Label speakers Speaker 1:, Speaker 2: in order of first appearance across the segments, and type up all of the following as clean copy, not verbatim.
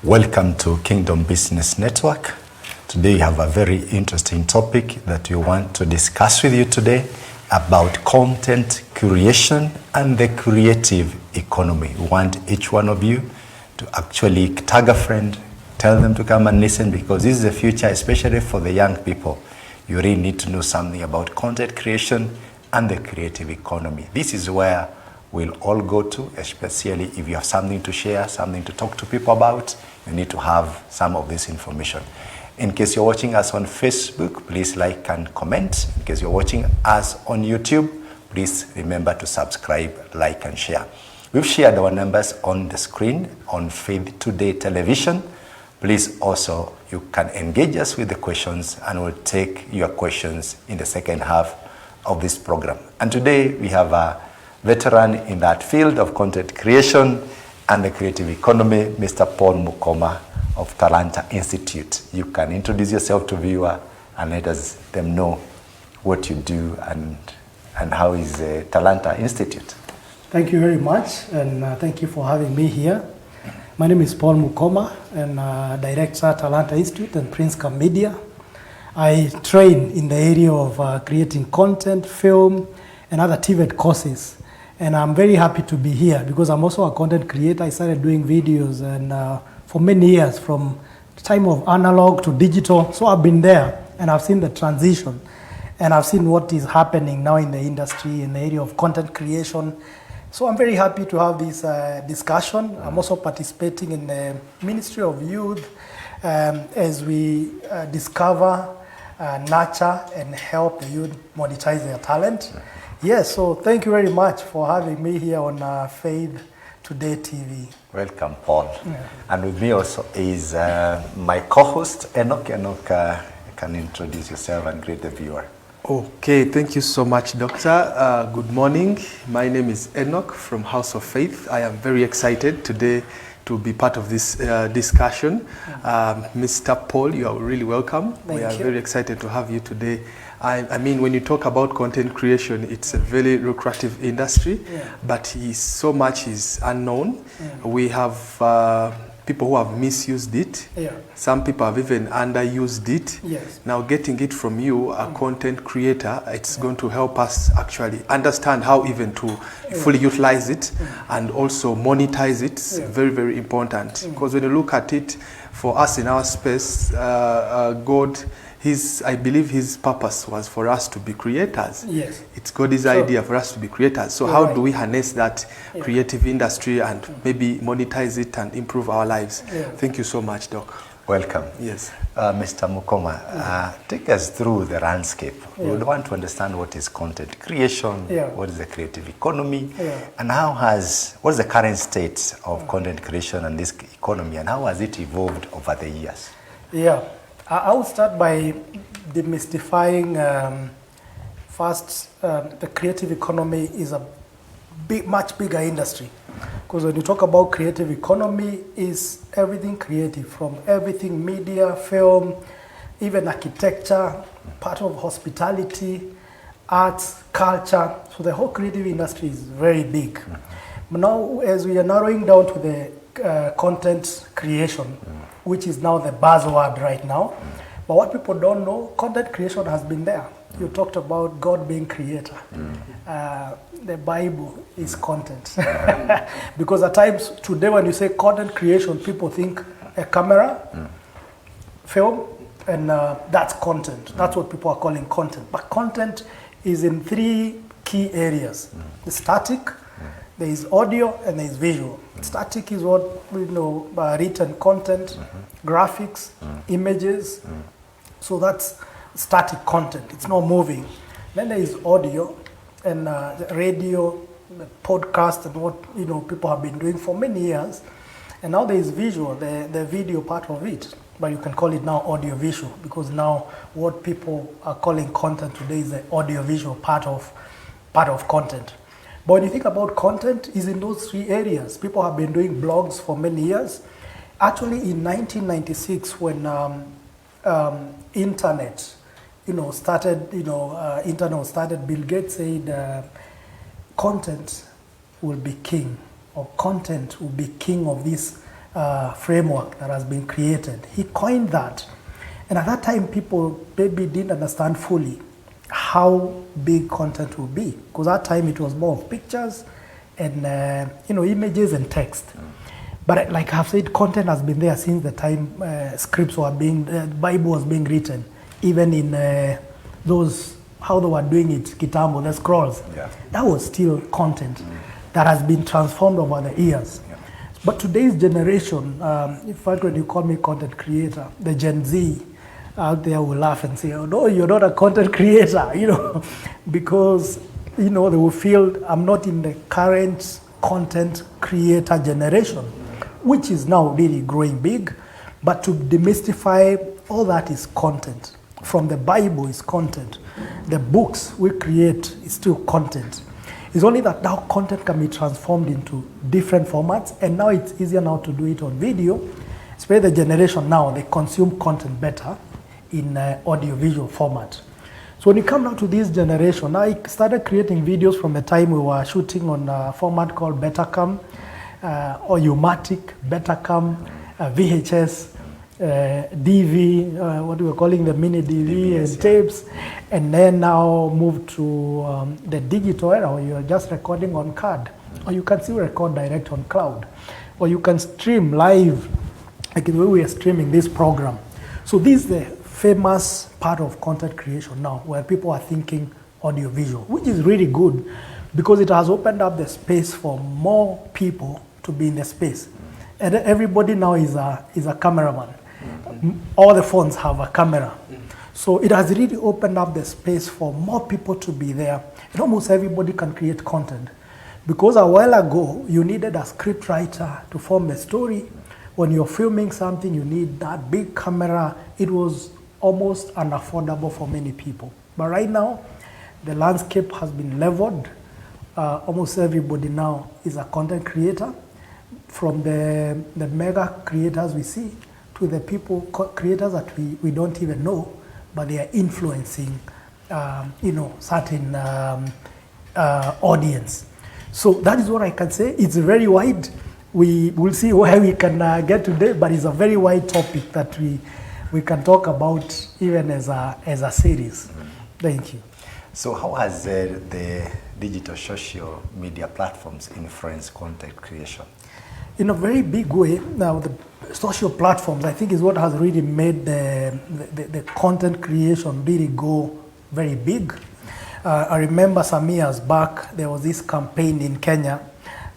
Speaker 1: Welcome to Kingdom Business Network. Today we have a very interesting topic that we want to discuss with you today about content creation and the creative economy. We want each one of you to actually tag a friend, tell them to come and listen, because this is the future, especially for the young people. You really need to know something about content creation and the creative economy. This is where we'll all go to, especially if you have something to share, something to talk to people about. You need to have some of this information. In case you're watching us on Facebook, please like and comment. In case you're watching us on YouTube, please remember to subscribe, like, and share. We've shared our numbers on the screen on Faith Today Television. Please also, you can engage us with the questions, and we'll take your questions in the second half of this program. And today we have a veteran in that field of content creation and the creative economy, Mr. Paul Mukoma of Talanta Institute. You can introduce yourself to viewer and let them know what you do and how is Talanta Institute.
Speaker 2: Thank you very much, and thank you for having me here. My name is Paul Mukoma, and Director at Talanta Institute and Princecom Media. I train in the area of creating content, film, and other TVET courses. And I'm very happy to be here because I'm also a content creator. I started doing videos and for many years, from the time of analog to digital. So I've been there and I've seen the transition, and I've seen what is happening now in the industry in the area of content creation. So I'm very happy to have this discussion. I'm also participating in the Ministry of Youth as we discover, nurture, and help the youth monetize their talent. Yes, so thank you very much for having me here on Faith Today TV.
Speaker 1: Welcome, Paul.
Speaker 2: Yeah.
Speaker 1: And with me also is my co-host, Enoch. Enoch, you can introduce yourself and greet the viewer.
Speaker 3: Okay, thank you so much, Doctor. Good morning. My name is Enoch from House of Faith. I am very excited today to be part of this discussion. Mr. Paul, you are really welcome. We are very excited to have you today. I mean, when you talk about content creation, it's a very lucrative industry, but so much is unknown. We have people who have misused it. Some people have even underused it. Now, getting it from you, a content creator, it's going to help us actually understand how even to fully utilize it and also monetize it. Very, very important. Because when you look at it, for us in our space, God, I believe his purpose was for us to be creators. It's God's idea for us to be creators. So how do we harness that creative industry and maybe monetize it and improve our lives? Thank you so much, Doc.
Speaker 1: Welcome.
Speaker 3: Yes.
Speaker 1: Mr. Mukoma, take us through the landscape. We would want to understand what is content creation, what is the creative economy, and what is the current state of content creation and this economy, and how has it evolved over the years?
Speaker 2: I will start by demystifying first, the creative economy is a much bigger industry. Because when you talk about creative economy, is everything creative, from everything media, film, even architecture, part of hospitality, arts, culture. So the whole creative industry is very big. But now, as we are narrowing down to the content creation, which is now the buzzword right now. But what people don't know, content creation has been there. You talked about God being creator. The Bible is content. Because at times today when you say content creation, people think a camera, film, and that's content. That's what people are calling content. But content is in three key areas. The static, there is audio, and there is visual. Static is what we know, written content, graphics, images. So that's static content. It's not moving. Then there is audio and the radio, the podcast, and what people have been doing for many years. And now there is visual, the video part of it. But you can call it now audio visual, because now what people are calling content today is the audio visual part of content. But when you think about content, is in those three areas. People have been doing blogs for many years. Actually, in 1996, when internet, started, Bill Gates said, content will be king, or content will be king of this framework that has been created. He coined that. And at that time, people maybe didn't understand fully how big content will be. Because at that time, it was more of pictures and images and text. But like I've said, content has been there since the time scripts were being, the Bible was being written, even in those, how they were doing it, Kitambo, the scrolls.
Speaker 1: Yeah.
Speaker 2: That was still content that has been transformed over the years.
Speaker 1: Yeah.
Speaker 2: But today's generation, in fact, when you call me content creator, the Gen Z out there will laugh and say, oh, no, you're not a content creator, because, they will feel I'm not in the current content creator generation, which is now really growing big. But to demystify, all that is content. From the Bible is content. The books we create is still content. It's only that now content can be transformed into different formats, and now it's easier now to do it on video. Especially the generation now, they consume content better in audio-visual format. So when you come now to this generation, I started creating videos from the time we were shooting on a format called Betacam, or Umatic, Betacam, VHS, DV, what we were calling the mini DV and tapes, and then now move to the digital era where you're just recording on card, or you can still record direct on cloud, or you can stream live, like the way we are streaming this program. So this is the famous part of content creation now, where people are thinking audio-visual, which is really good because it has opened up the space for more people to be in the space. And everybody now is a cameraman. All the phones have a camera. So it has really opened up the space for more people to be there. And almost everybody can create content. Because a while ago, you needed a script writer to form the story. When you're filming something, you need that big camera. It was almost unaffordable for many people. But right now, the landscape has been leveled. Almost everybody now is a content creator. From the mega creators we see to the people, creators that we don't even know, but they are influencing, certain audience. So that is what I can say. It's very wide. We will see where we can get today, but it's a very wide topic that we can talk about even as a series. Thank you.
Speaker 1: So how has the digital social media platforms influenced content creation?
Speaker 2: In a very big way. Now, the social platforms, I think, is what has really made the content creation really go very big. I remember some years back, there was this campaign in Kenya.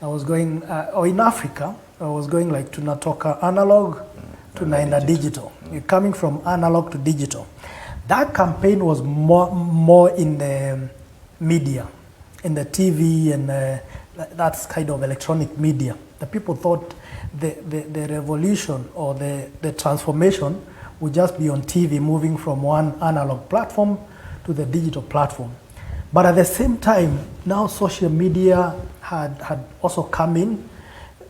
Speaker 2: I was going, or in Africa, I was going like tunatoka analog to naenda digital. You're coming from analog to digital. That campaign was more in the media, in the TV, and that's kind of electronic media. The people thought the revolution or the transformation would just be on TV, moving from one analog platform to the digital platform. But at the same time, now social media had also come in.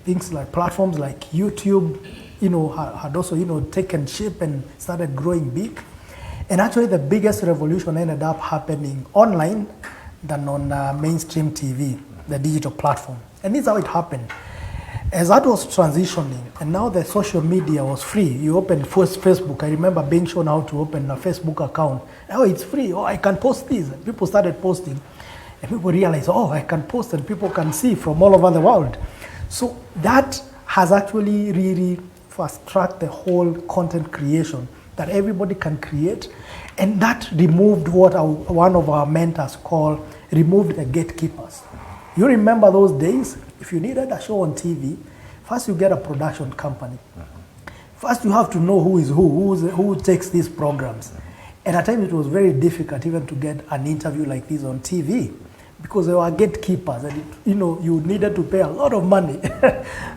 Speaker 2: Things like platforms like YouTube, had also, taken shape and started growing big. And actually the biggest revolution ended up happening online than on mainstream TV, the digital platform. And this is how it happened. As that was transitioning, and now the social media was free. You open first Facebook. I remember being shown how to open a Facebook account. Oh, it's free. Oh, I can post this. And people started posting. And people realized, oh, I can post and people can see from all over the world. So that has actually really fast-tracked the whole content creation that everybody can create. And that removed what one of our mentors called, removed the gatekeepers. You remember those days? If you needed a show on TV, first you get a production company. First you have to know who is who takes these programs. And at times it was very difficult even to get an interview like this on TV because there were gatekeepers and you needed to pay a lot of money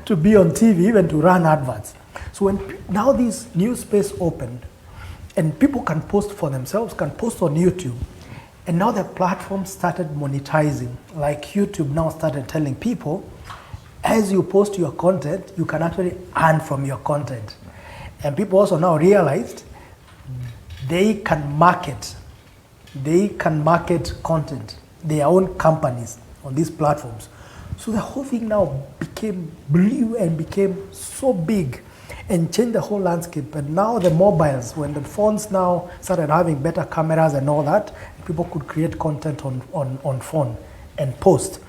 Speaker 2: to be on TV, even to run adverts. So now this new space opened and people can post for themselves, can post on YouTube. And now the platform started monetizing. Like YouTube now started telling people, as you post your content, you can actually earn from your content. And people also now realized they can market content, their own companies on these platforms. So the whole thing now blew and became so big and changed the whole landscape. And now the mobiles, when the phones now started having better cameras and all that, people could create content on phone and post.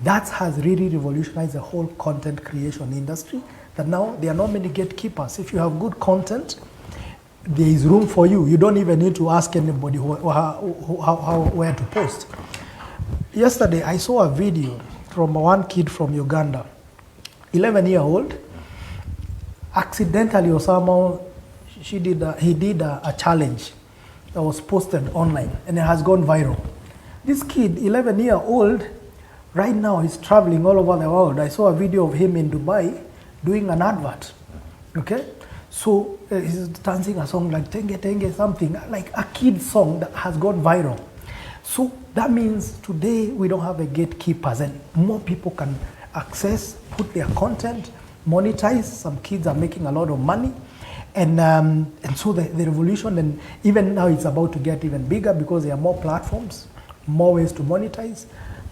Speaker 2: That has really revolutionized the whole content creation industry, that now there are not many gatekeepers. If you have good content, there is room for you. You don't even need to ask anybody where to post. Yesterday, I saw a video from one kid from Uganda, 11-year-old, accidentally or somehow he did a challenge that was posted online and it has gone viral. This kid, 11-year-old, right now he's traveling all over the world. I saw a video of him in Dubai doing an advert, okay? So he's dancing a song like Tenge Tenge something, like a kid's song that has gone viral. So that means today we don't have a gatekeepers and more people can access, put their content, monetize. Some kids are making a lot of money. And so the revolution, and even now it's about to get even bigger because there are more platforms, more ways to monetize,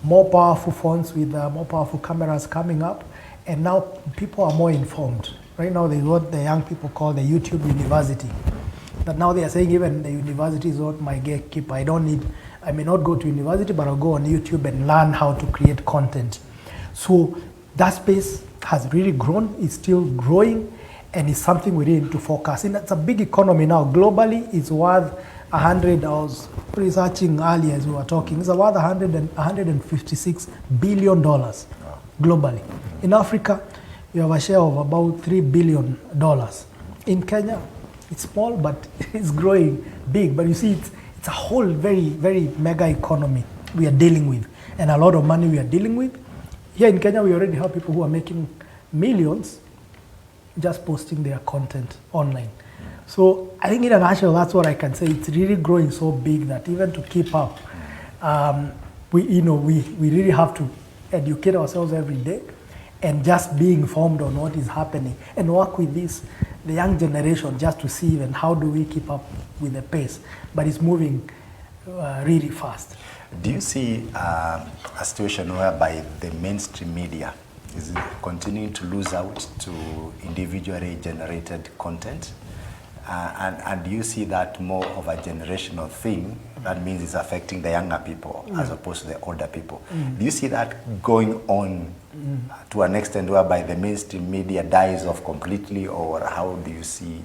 Speaker 2: more powerful phones with more powerful cameras coming up, and now people are more informed. Right now there's what the young people call the YouTube university. But now they are saying even the university is not my gatekeeper. I may not go to university, but I'll go on YouTube and learn how to create content. So that space has really grown, it's still growing, and it's something we really need to focus in. It's a big economy now. Globally, it's worth 100, I was researching earlier as we were talking, it's worth $156 billion globally. In Africa, we have a share of about $3 billion. In Kenya, it's small, but it's growing big. But you see, it's a whole very, very mega economy we are dealing with, and a lot of money we are dealing with. Here in Kenya, we already have people who are making millions just posting their content online. So I think in a nutshell, that's what I can say. It's really growing so big that even to keep up, we really have to educate ourselves every day and just be informed on what is happening and work with the young generation just to see even how do we keep up with the pace. But it's moving really fast.
Speaker 1: Do you see a situation whereby the mainstream media is continuing to lose out to individually generated content? And do you see that more of a generational thing? That means it's affecting the younger people as opposed to the older people. Do you see that going on to an extent whereby the mainstream media dies off completely, or how do you see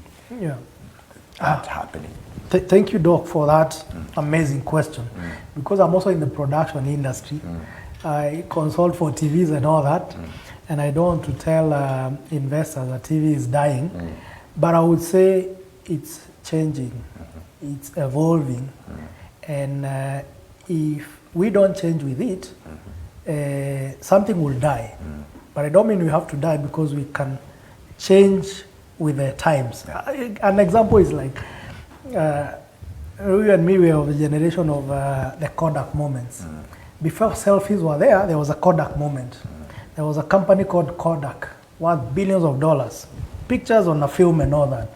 Speaker 1: that happening?
Speaker 2: Thank you, Doc, for that amazing question. Because I'm also in the production industry. I consult for TVs and all that. And I don't want to tell investors that TV is dying. But I would say it's changing. It's evolving. And if we don't change with it, something will die. But I don't mean we have to die, because we can change with the times. An example is like, you and me, we are of the generation of the Kodak moments. Before selfies were there was a Kodak moment. There was a company called Kodak, worth billions of dollars. Pictures on a film and all that.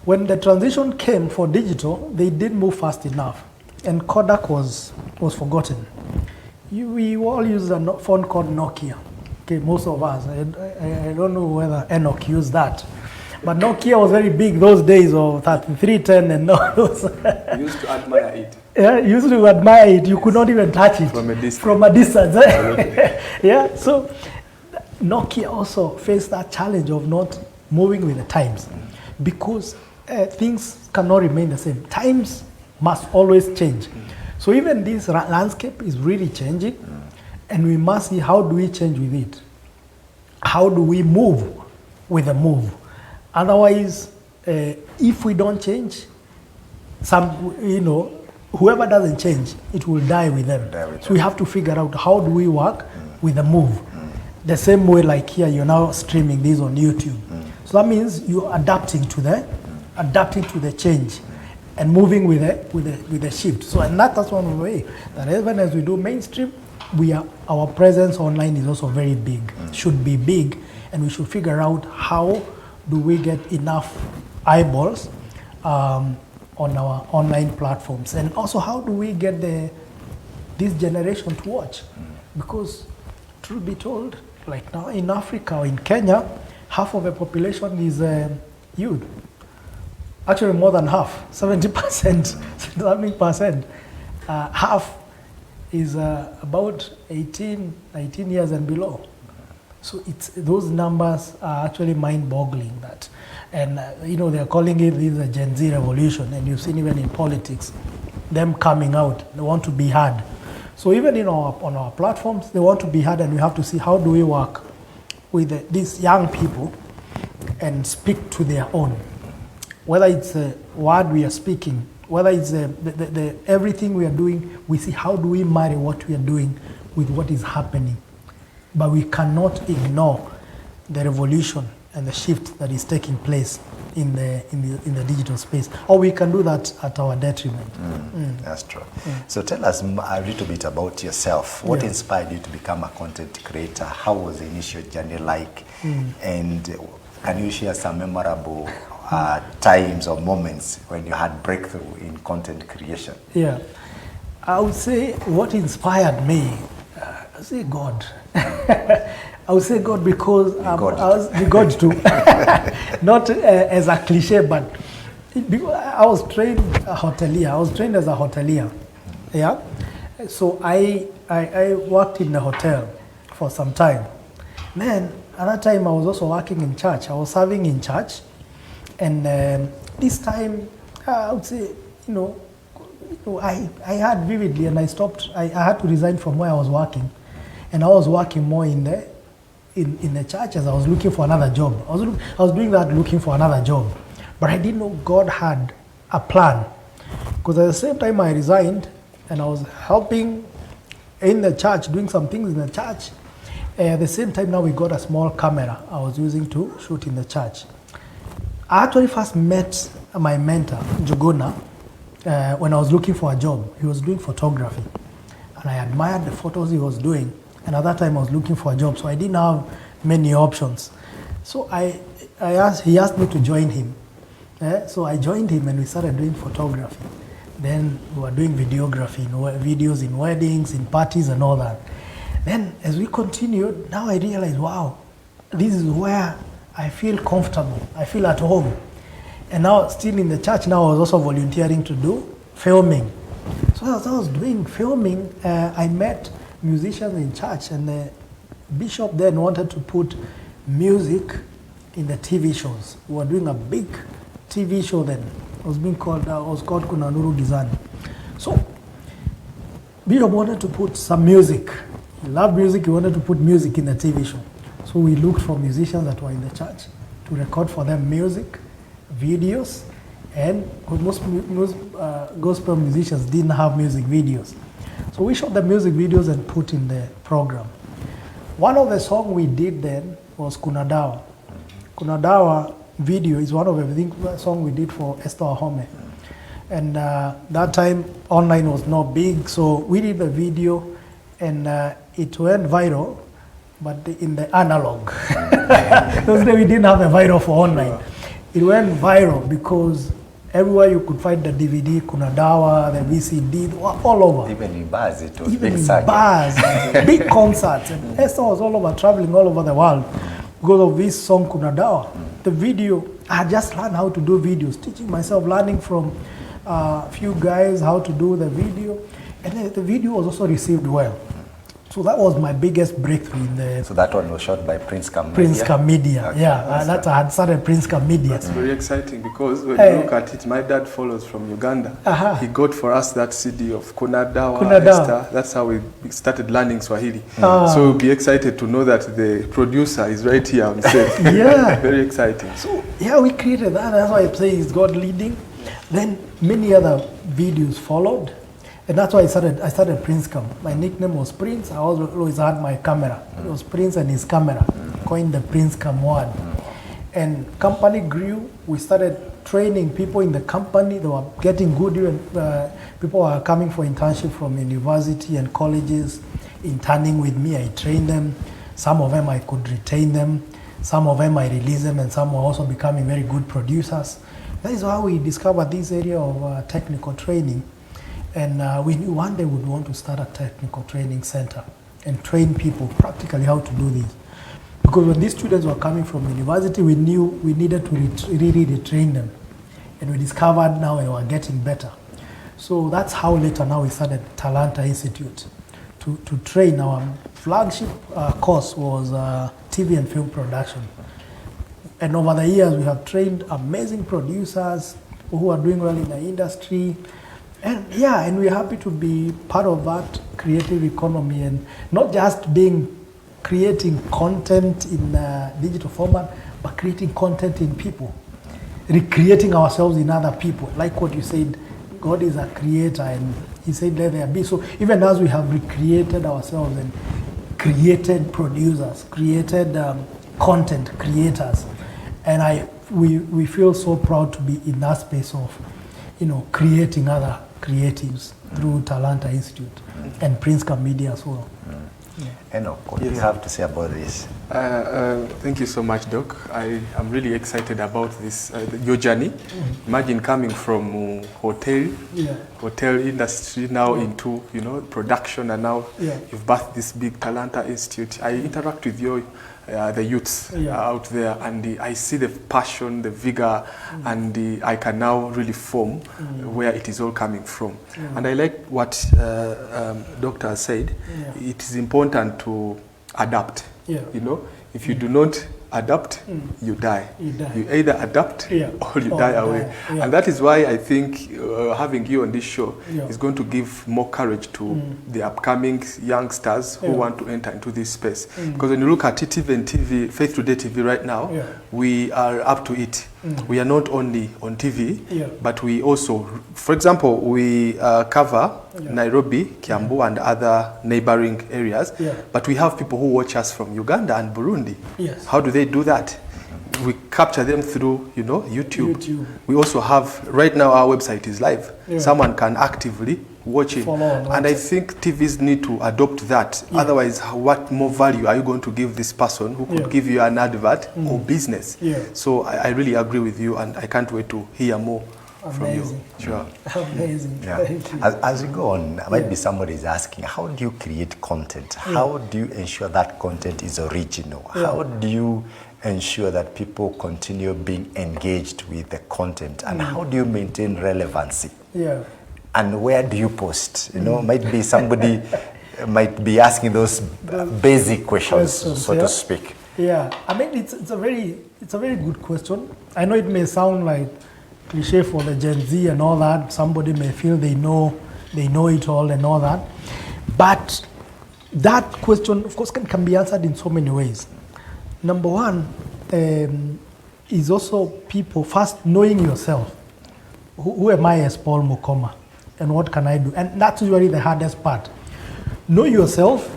Speaker 2: When the transition came for digital, they didn't move fast enough. And Kodak was forgotten. We all use a phone called Nokia. Okay, most of us. I don't know whether Enoch used that. But Nokia was very big those days of 3310 and all those.
Speaker 3: You used to admire it.
Speaker 2: Yeah, you used to admire it. You could not even touch it. From a distance. Yeah, so Nokia also faced that challenge of not moving with the times, because things cannot remain the same. Times must always change. So even this landscape is really changing, and we must see how do we change with it. How do we move with the move? Otherwise, if we don't change, whoever doesn't change, it will die with them. So we have to figure out how do we work with the move. The same way, like here, you're now streaming this on YouTube. So that means you're adapting to the change and moving with the shift. So, and that's one way that even as we do mainstream, our presence online is also very big, should be big, and we should figure out how do we get enough eyeballs on our online platforms, and also how do we get this generation to watch, because truth be told, like now in Africa or in Kenya, half of the population is youth. Actually, more than half, 70%, something percent. Half is about 18, 19 years and below. So those numbers are actually mind-boggling. That, and they're calling it this a Gen Z revolution, and you've seen even in politics, them coming out. They want to be heard. So even on our platforms, they want to be heard, and we have to see how do we work with these young people and speak to their own. Whether it's a word we are speaking, whether it's the everything we are doing, we see how do we marry what we are doing with what is happening. But we cannot ignore the revolution and the shift that is taking place in the digital space. Or we can do that at our detriment.
Speaker 1: That's true. So tell us a little bit about yourself. What inspired you to become a content creator? How was the initial journey like? And can you share some memorable times or moments when you had breakthrough in content creation?
Speaker 2: Yeah, I would say what inspired me, I say God. I would say God because I was God too. Not as a cliche, but I was trained a hotelier. I was trained as a hotelier. Yeah, so I worked in the hotel for some time. Then another time I was also working in church. I was serving in church. And this time, I would say, I had vividly, and I stopped. I had to resign from where I was working, and I was working more in the church as I was looking for another job. I was doing that, looking for another job, but I didn't know God had a plan, because at the same time I resigned, and I was helping in the church, doing some things in the church. At the same time, now we got a small camera I was using to shoot in the church. I actually first met my mentor, Jogona, when I was looking for a job. He was doing photography, and I admired the photos he was doing. And at that time, I was looking for a job, so I didn't have many options. So he asked me to join him. So I joined him, and we started doing photography. Then we were doing videography, videos in weddings, in parties, and all that. Then as we continued, now I realized, wow, this is where I feel comfortable, I feel at home. And now, still in the church, now I was also volunteering to do filming. So as I was doing filming, I met musicians in church, and the bishop then wanted to put music in the TV shows. We were doing a big TV show then. It was called Kunanuru Gizani. So bishop wanted to put some music. He loved music, he wanted to put music in the TV show. So we looked for musicians that were in the church to record for them music, videos, and most gospel musicians didn't have music videos. So we shot the music videos and put in the program. One of the songs we did then was Kunadawa. Kunadawa video is one of the songs we did for Esther Ahome. And that time online was not big, so we did the video, and it went viral. But in the analog, those days we didn't have a viral for online. It went viral because everywhere you could find the DVD, Kunadawa, the VCD, all over.
Speaker 1: Even in bars, it was
Speaker 2: Even
Speaker 1: big
Speaker 2: in
Speaker 1: saga.
Speaker 2: bars, big concerts. And Esther was all over, traveling all over the world because of this song Kunadawa. The video, I just learned how to do videos, teaching myself, learning from a few guys how to do the video. And the video was also received well. So that was my biggest breakthrough in the...
Speaker 1: So that one was shot by Prince Cam Media?
Speaker 2: Prince Cam Media,
Speaker 1: Okay,
Speaker 2: yeah. I had started Prince Cam Media.
Speaker 3: That's very exciting, because when you look at it, my dad follows from Uganda. He got for us that CD of Kunadawa, Esther. That's how we started learning Swahili. So we'll be excited to know that the producer is right here on set.
Speaker 2: Yeah.
Speaker 3: Very exciting.
Speaker 2: So yeah, we created that. That's why I say it's God leading. Then many other videos followed. And that's why I started Prince Cam. My nickname was Prince. I always had my camera. It was Prince and his camera. Coined the Prince Cam word. And company grew. We started training people in the company. They were getting good. People were coming for internship from university and colleges, interning with me. I trained them. Some of them I could retain them. Some of them I released them, and some were also becoming very good producers. That is how we discovered this area of technical training. And we knew one day we'd want to start a technical training center and train people practically how to do this. Because when these students were coming from university, we knew we needed to really retrain them. And we discovered now they were getting better. So that's how later now we started Talanta Institute to train. Our flagship course was TV and film production. And over the years, we have trained amazing producers who are doing well in the industry. And yeah, and we're happy to be part of that creative economy, and not just creating content in digital format, but creating content in people, recreating ourselves in other people. Like what you said, God is a creator, and he said, let there be. So even as we have recreated ourselves and created producers, created content creators, and we feel so proud to be in that space of, creating other creatives through Talanta Institute and Princeca Media as well.
Speaker 1: And what do you have to say about this?
Speaker 3: Thank you so much, Doc. I am really excited about this, your journey. Imagine coming from hotel industry now into production, and now you've birthed this big Talanta Institute. I interact with the youths out there, and I see the passion, the vigor, and I can now really form where it is all coming from. And I like what Doctor said. It is important to adapt. If you do not adapt, you die. You either adapt or you die away. And that is why I think having you on this show is going to give more courage to the upcoming youngsters who want to enter into this space. Because when you look at TV and TV, Faith Today TV right now, we are up to it. We are not only on TV, but we also, for example, we cover Nairobi, Kiambu, and other neighboring areas. But we have people who watch us from Uganda and Burundi. How do they do that? We capture them through, YouTube. We also have, right now our website is live. Someone can actively watch it. And I think TVs need to adopt that. Otherwise, what more value are you going to give this person who could give you an advert or business? So I really agree with you, and I can't wait to hear more from you. Sure.
Speaker 2: Amazing.
Speaker 1: As you go on, might be somebody is asking, how do you create content? How do you ensure that content is original? How do you ensure that people continue being engaged with the content? And how do you maintain relevancy? And where do you post? Might be somebody might be asking those basic questions, so to speak.
Speaker 2: I mean, it's a very good question. I know it may sound like cliche for the Gen Z and all that. Somebody may feel they know it all and all that. But that question, of course, can be answered in so many ways. Number one is also people first knowing yourself. Who am I as Paul Mukoma? And what can I do? And that's usually the hardest part. Know yourself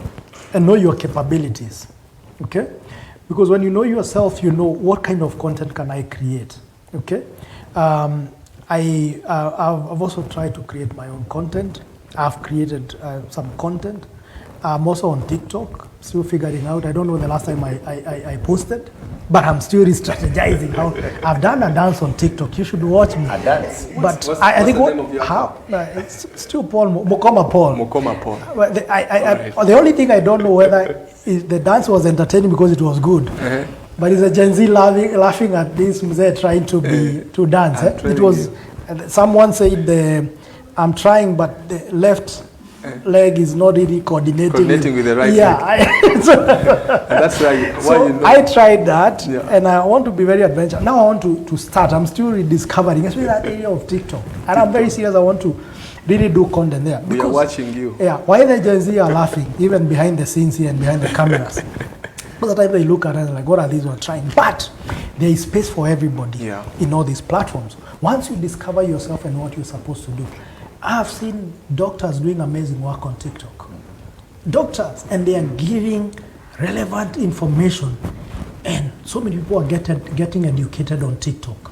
Speaker 2: and know your capabilities. Okay? Because when you know yourself, you know what kind of content can I create. Okay? I've also tried to create my own content. I've created some content. I'm also on TikTok, still figuring out. I don't know the last time I posted, but I'm still re-strategizing how. I've done a dance on TikTok. You should watch me.
Speaker 1: A dance?
Speaker 2: But I think it's still Mukoma Paul.
Speaker 3: Mukoma Paul.
Speaker 2: But the only thing I don't know whether the dance was entertaining because it was good. But it's a Gen Z laughing at this mzee trying to dance. It was, someone said I'm trying, but the left leg is not really coordinating
Speaker 3: with the right leg.
Speaker 2: And
Speaker 3: that's why
Speaker 2: I tried that, and I want to be very adventurous. Now I want to start. I'm still rediscovering, especially that area of TikTok. And I'm very serious. I want to really do content there.
Speaker 3: We are watching you.
Speaker 2: Why the Gen Z are laughing, even behind the scenes here and behind the cameras. Most of the time they look at it like, what are these ones trying? But there is space for everybody in all these platforms. Once you discover yourself and what you're supposed to do. I've seen doctors doing amazing work on TikTok. Doctors, and they are giving relevant information. And so many people are getting educated on TikTok.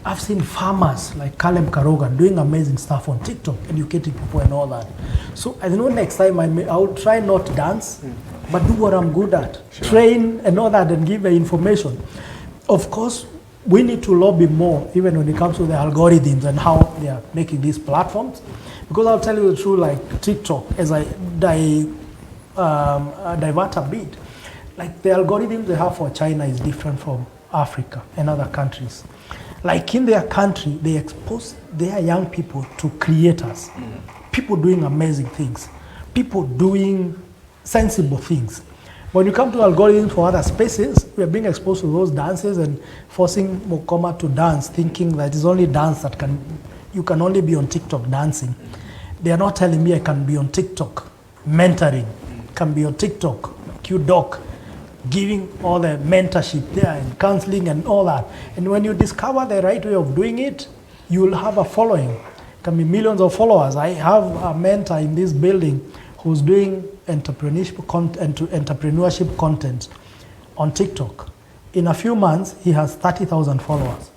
Speaker 2: I've seen farmers like Caleb Karogan doing amazing stuff on TikTok, educating people and all that. So I know next time I'll try not to dance, but do what I'm good at. Train and all that and give the information. Of course, we need to lobby more, even when it comes to the algorithms and how they are making these platforms. Because I'll tell you the truth, like TikTok, as I divert a bit. Like the algorithm they have for China is different from Africa and other countries. Like in their country, they expose their young people to creators, people doing amazing things, people doing sensible things. When you come to algorithms for other spaces, we are being exposed to those dances and forcing Mokoma to dance, thinking that it's only dance that you can only be on TikTok dancing. They are not telling me I can be on TikTok mentoring, can be on TikTok, QDoc, giving all the mentorship there and counseling and all that. And when you discover the right way of doing it, you will have a following. Can be millions of followers. I have a mentor in this building who's doing entrepreneurship content on TikTok. In a few months, he has 30,000 followers.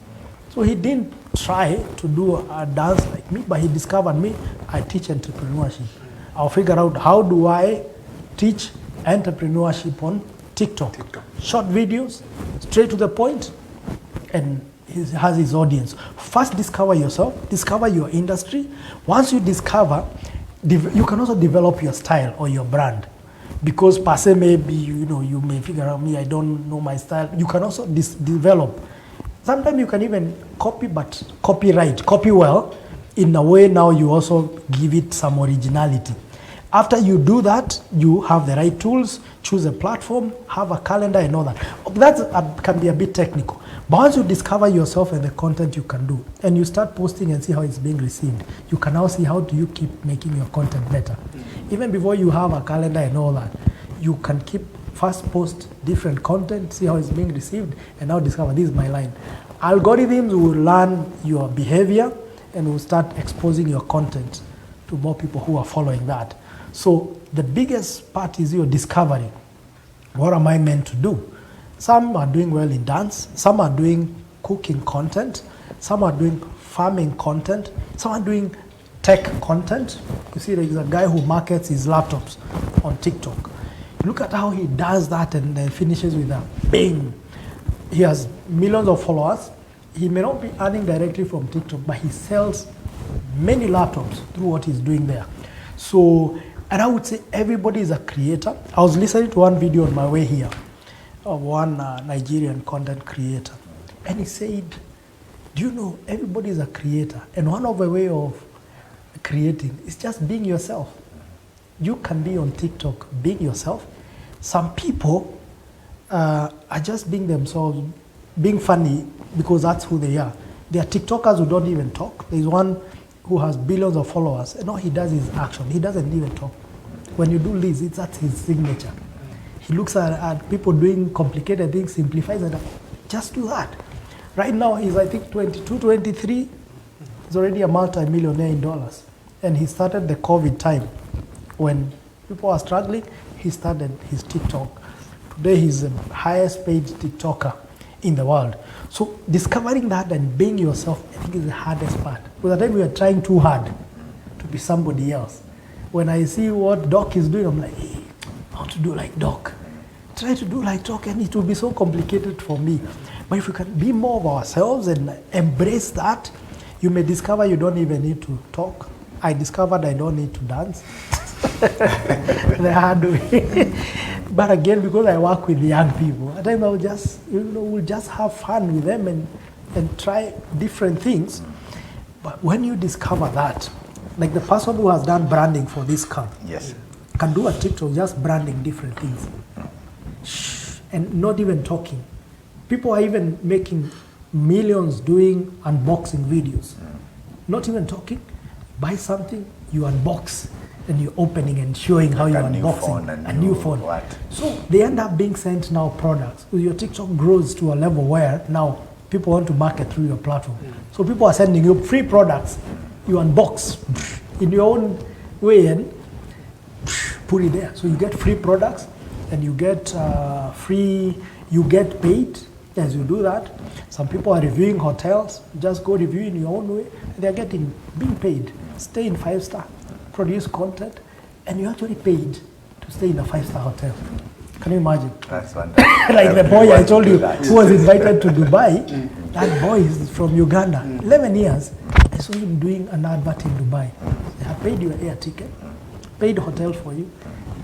Speaker 2: So he didn't try to do a dance like me, but he discovered me. I teach entrepreneurship. I'll figure out how do I teach entrepreneurship on TikTok. Short videos, straight to the point, and he has his audience. First, discover yourself, discover your industry. Once you discover, you can also develop your style or your brand. Because per se, maybe you may figure out me, I don't know my style. You can also develop. Sometimes you can even copy, but copy well. In a way, now you also give it some originality. After you do that, you have the right tools, choose a platform, have a calendar and all that. That can be a bit technical. But once you discover yourself and the content you can do, and you start posting and see how it's being received, you can now see how do you keep making your content better. Even before you have a calendar and all that, you can first post different content, see how it's being received, and now discover this is my line. Algorithms will learn your behavior and will start exposing your content to more people who are following that. So the biggest part is your discovery. What am I meant to do? Some are doing well in dance, some are doing cooking content, some are doing farming content, some are doing tech content. You see there is a guy who markets his laptops on TikTok. Look at how he does that and then finishes with a bang. He has millions of followers. He may not be earning directly from TikTok, but he sells many laptops through what he's doing there. So, and I would say everybody is a creator. I was listening to one video on my way here of one Nigerian content creator. And he said, do you know, everybody is a creator. And one of the way of creating is just being yourself. You can be on TikTok being yourself. Some people are just being themselves, being funny because that's who they are. There are TikTokers who don't even talk. There's one who has billions of followers, and all he does is action. He doesn't even talk. When you do Liz, that's his signature. He looks at people doing complicated things, simplifies it. Just do that. Right now, he's, I think, 22, 23. He's already a multi-millionaire in dollars. And he started the COVID time. When people are struggling, he started his TikTok. Today, he's the highest paid TikToker in the world. So discovering that and being yourself, I think is the hardest part. Because at the time we are trying too hard to be somebody else. When I see what Doc is doing, I'm like, hey, I want to do like Doc. Try to do like Doc, and it will be so complicated for me. But if we can be more of ourselves and embrace that, you may discover you don't even need to talk. I discovered I don't need to dance. The hard way. But again, because I work with young people, at times I will just, we'll just have fun with them and try different things. But when you discover that, like the person who has done branding for this camp,
Speaker 1: yes,
Speaker 2: can do a TikTok just branding different things. And not even talking. People are even making millions doing unboxing videos. Not even talking. Buy something, you unbox, and you're opening and showing how you're unboxing a new phone.
Speaker 1: What?
Speaker 2: So they end up being sent now products. So your TikTok grows to a level where now people want to market through your platform. So people are sending you free products. You unbox in your own way and put it there. So you get free products and you get you get paid as you do that. Some people are reviewing hotels. Just go review in your own way. They're being paid. Stay in 5-star, produce content, and you're actually paid to stay in a 5-star hotel. Can you imagine?
Speaker 1: That's wonderful.
Speaker 2: Like the boy I told you who was invited to Dubai, that boy is from Uganda, 11 years. I saw him doing an advert in Dubai. They have paid you an air ticket, paid hotel for you,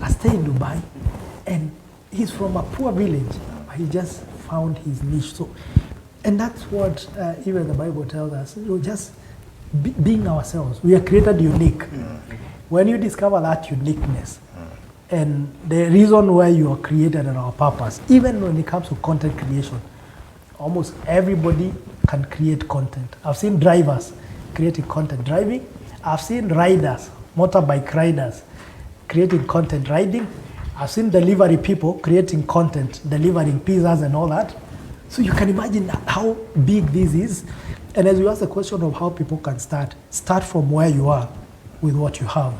Speaker 2: I stay in Dubai, and he's from a poor village. He just found his niche. So, and that's what even the Bible tells us. Just being ourselves. We are created unique. When you discover that uniqueness, and the reason why you are created and our purpose, even when it comes to content creation, almost everybody can create content. I've seen drivers creating content driving. I've seen riders, motorbike riders, creating content riding. I've seen delivery people creating content, delivering pizzas and all that. So you can imagine how big this is. And as you ask the question of how people can start from where you are with what you have.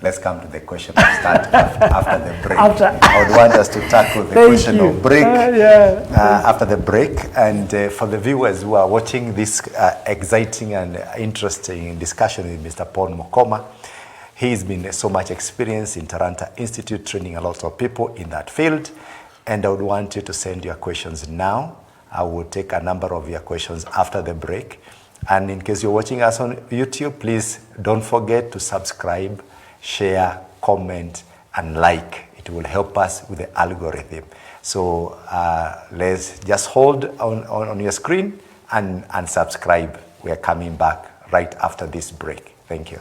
Speaker 1: Let's come to the question of start after the break. I would want us to tackle the question of break after the break. And for the viewers who are watching this exciting and interesting discussion with Mr. Paul Mokoma, he's been so much experience in Taranta Institute, training a lot of people in that field. And I would want you to send your questions now. I will take a number of your questions after the break. And in case you're watching us on YouTube, please don't forget to subscribe, share, comment, and like. It will help us with the algorithm. So let's just hold on your screen and subscribe. We are coming back right after this break. Thank you.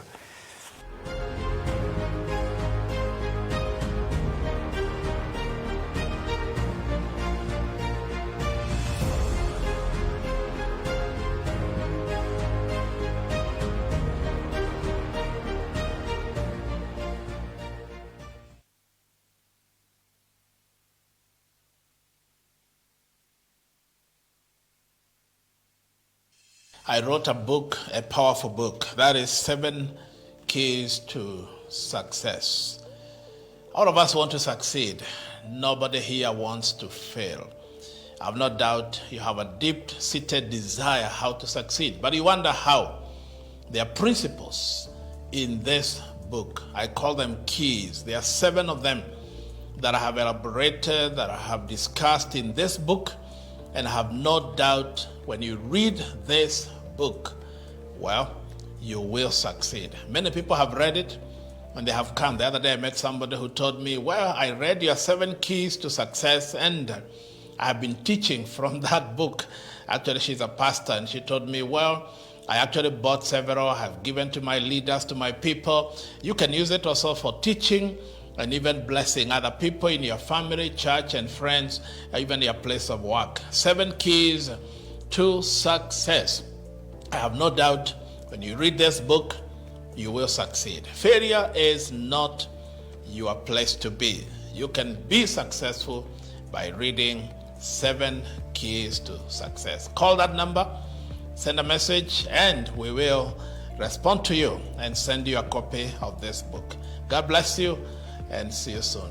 Speaker 4: I wrote a book, a powerful book, that is 7 Keys to Success. All of us want to succeed. Nobody here wants to fail. I have no doubt you have a deep-seated desire how to succeed, but you wonder how. There are principles in this book. I call them keys. There are 7 of them that I have elaborated, that I have discussed in this book, and I have no doubt when you read this book, well, you will succeed. Many people have read it and they have come. The other day I met somebody who told me, well, I read your 7 keys to success and I have been teaching from that book. Actually, she's a pastor and she told me, well, I actually bought several, I have given to my leaders, to my people. You can use it also for teaching and even blessing other people in your family, church, and friends, even your place of work. 7 keys to success. I have no doubt when you read this book, you will succeed. Failure is not your place to be. You can be successful by reading 7 keys to success. Call that number, send a message, and we will respond to you and send you a copy of this book. God bless you and see you soon.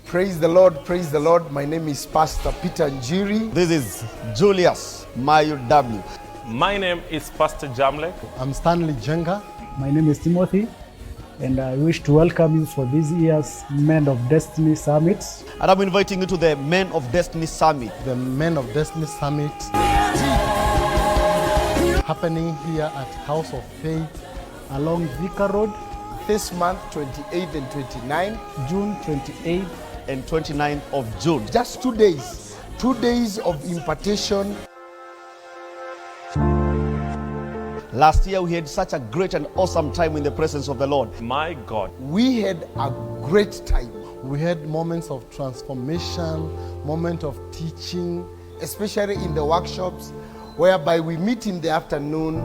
Speaker 5: Praise the Lord, praise the Lord. My name is Pastor Peter Njiri.
Speaker 6: This is Julius Mayu W.
Speaker 7: My name is Pastor Jamlek.
Speaker 8: I'm Stanley Jenga.
Speaker 9: My name is Timothy, and I wish to welcome you for this year's Men of Destiny Summit.
Speaker 6: And I'm inviting you to the Men of Destiny Summit.
Speaker 8: The Men of Destiny Summit happening here at House of Faith
Speaker 9: Along Vicar Road,
Speaker 5: This month, 28th and 29th.
Speaker 9: June 28th
Speaker 6: and 29th of June.
Speaker 5: Just 2 days. 2 days of impartation.
Speaker 6: Last year we had such a great and awesome time in the presence of the Lord.
Speaker 7: My God.
Speaker 5: We had a great time.
Speaker 8: We had moments of transformation, moment of teaching,
Speaker 5: especially in the workshops, whereby we meet in the afternoon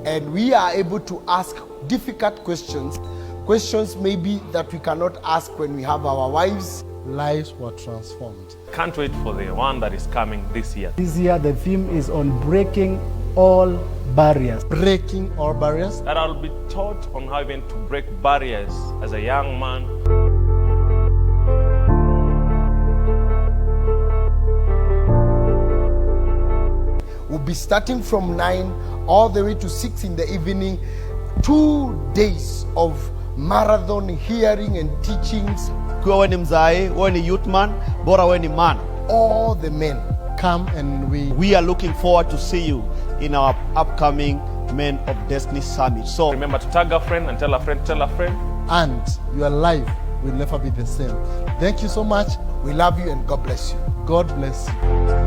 Speaker 5: and we are able to ask difficult questions. Questions maybe that we cannot ask when we have our wives.
Speaker 8: Lives were transformed.
Speaker 7: Can't wait for the one that is coming this year.
Speaker 9: This year the theme is on breaking all barriers.
Speaker 8: Breaking all barriers.
Speaker 7: That I'll be taught on how even to break barriers as a young man.
Speaker 5: We'll be starting from 9 all the way to 6 in the evening. 2 days of marathon hearing and teachings.
Speaker 6: Ukiwa wewe ni mzai, wewe ni youth man, bora wewe ni man.
Speaker 5: All the men.
Speaker 8: Come and
Speaker 6: We are looking forward to see you in our upcoming Men of Destiny Summit. So
Speaker 7: Remember to tag a friend and tell a friend, tell a friend.
Speaker 8: and your life will never be the same. Thank you so much.
Speaker 5: We love you and God bless you.
Speaker 8: God bless you.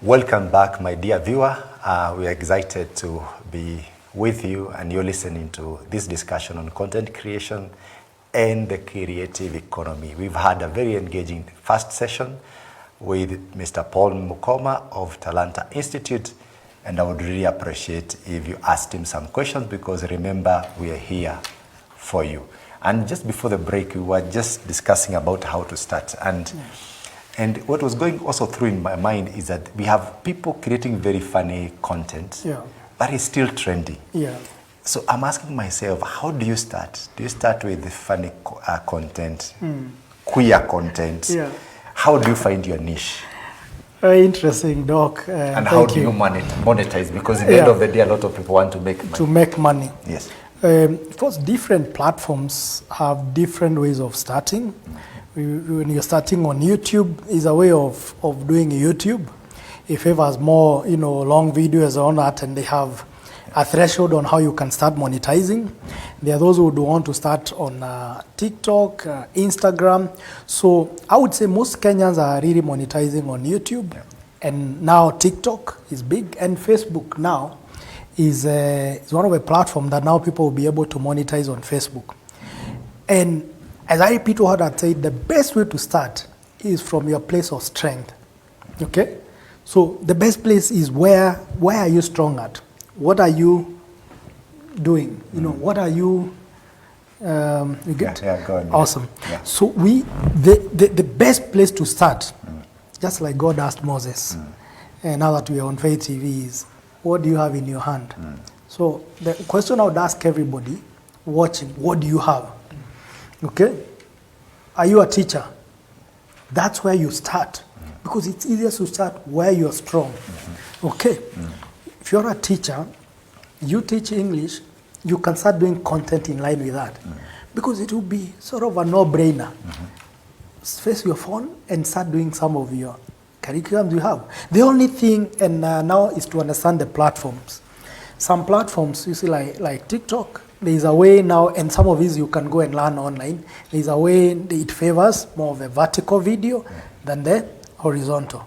Speaker 1: Welcome back, my dear viewer. We are excited to be with you, and you're listening to this discussion on content creation and the creative economy. We've had a very engaging first session with Mr. Paul Mukoma of Talanta Institute, and I would really appreciate if you asked him some questions, because remember, we are here for you. And just before the break, we were just discussing about how to start. And what was going also through in my mind is that we have people creating very funny content, but it's still trendy. So I'm asking myself, how do you start? Do you start with the funny content, queer content? How do you find your niche?
Speaker 2: Very interesting, Doc.
Speaker 1: And how do you monetize? Because at the end of the day, a lot of people want to make money.
Speaker 2: To make money.
Speaker 1: Yes.
Speaker 2: Of course, different platforms have different ways of starting. When you're starting on YouTube, is a way of doing YouTube. If it has more, long videos on that, and they have a threshold on how you can start monetizing. There are those who would want to start on TikTok, Instagram. So I would say most Kenyans are really monetizing on YouTube, and now TikTok is big, and Facebook now is one of the platforms that now people will be able to monetize on Facebook. And as I repeat what I said, the best way to start is from your place of strength. Okay? So the best place is where are you strong at? What are you doing? What are you you get?
Speaker 1: Go on.
Speaker 2: Awesome. So the best place to start, just like God asked Moses, and now that we are on Faith TV, is what do you have in your hand? So the question I would ask everybody watching, what do you have? Okay? Are you a teacher? That's where you start, because it's easier to start where you're strong. Okay? If you're a teacher, you teach English, you can start doing content in line with that, because it will be sort of a no-brainer. Face your phone and start doing some of your curriculums you have. The only thing now is to understand the platforms. Some platforms, you see, like TikTok, there is a way now, and some of these you can go and learn online. There is a way it favors more of a vertical video than the horizontal.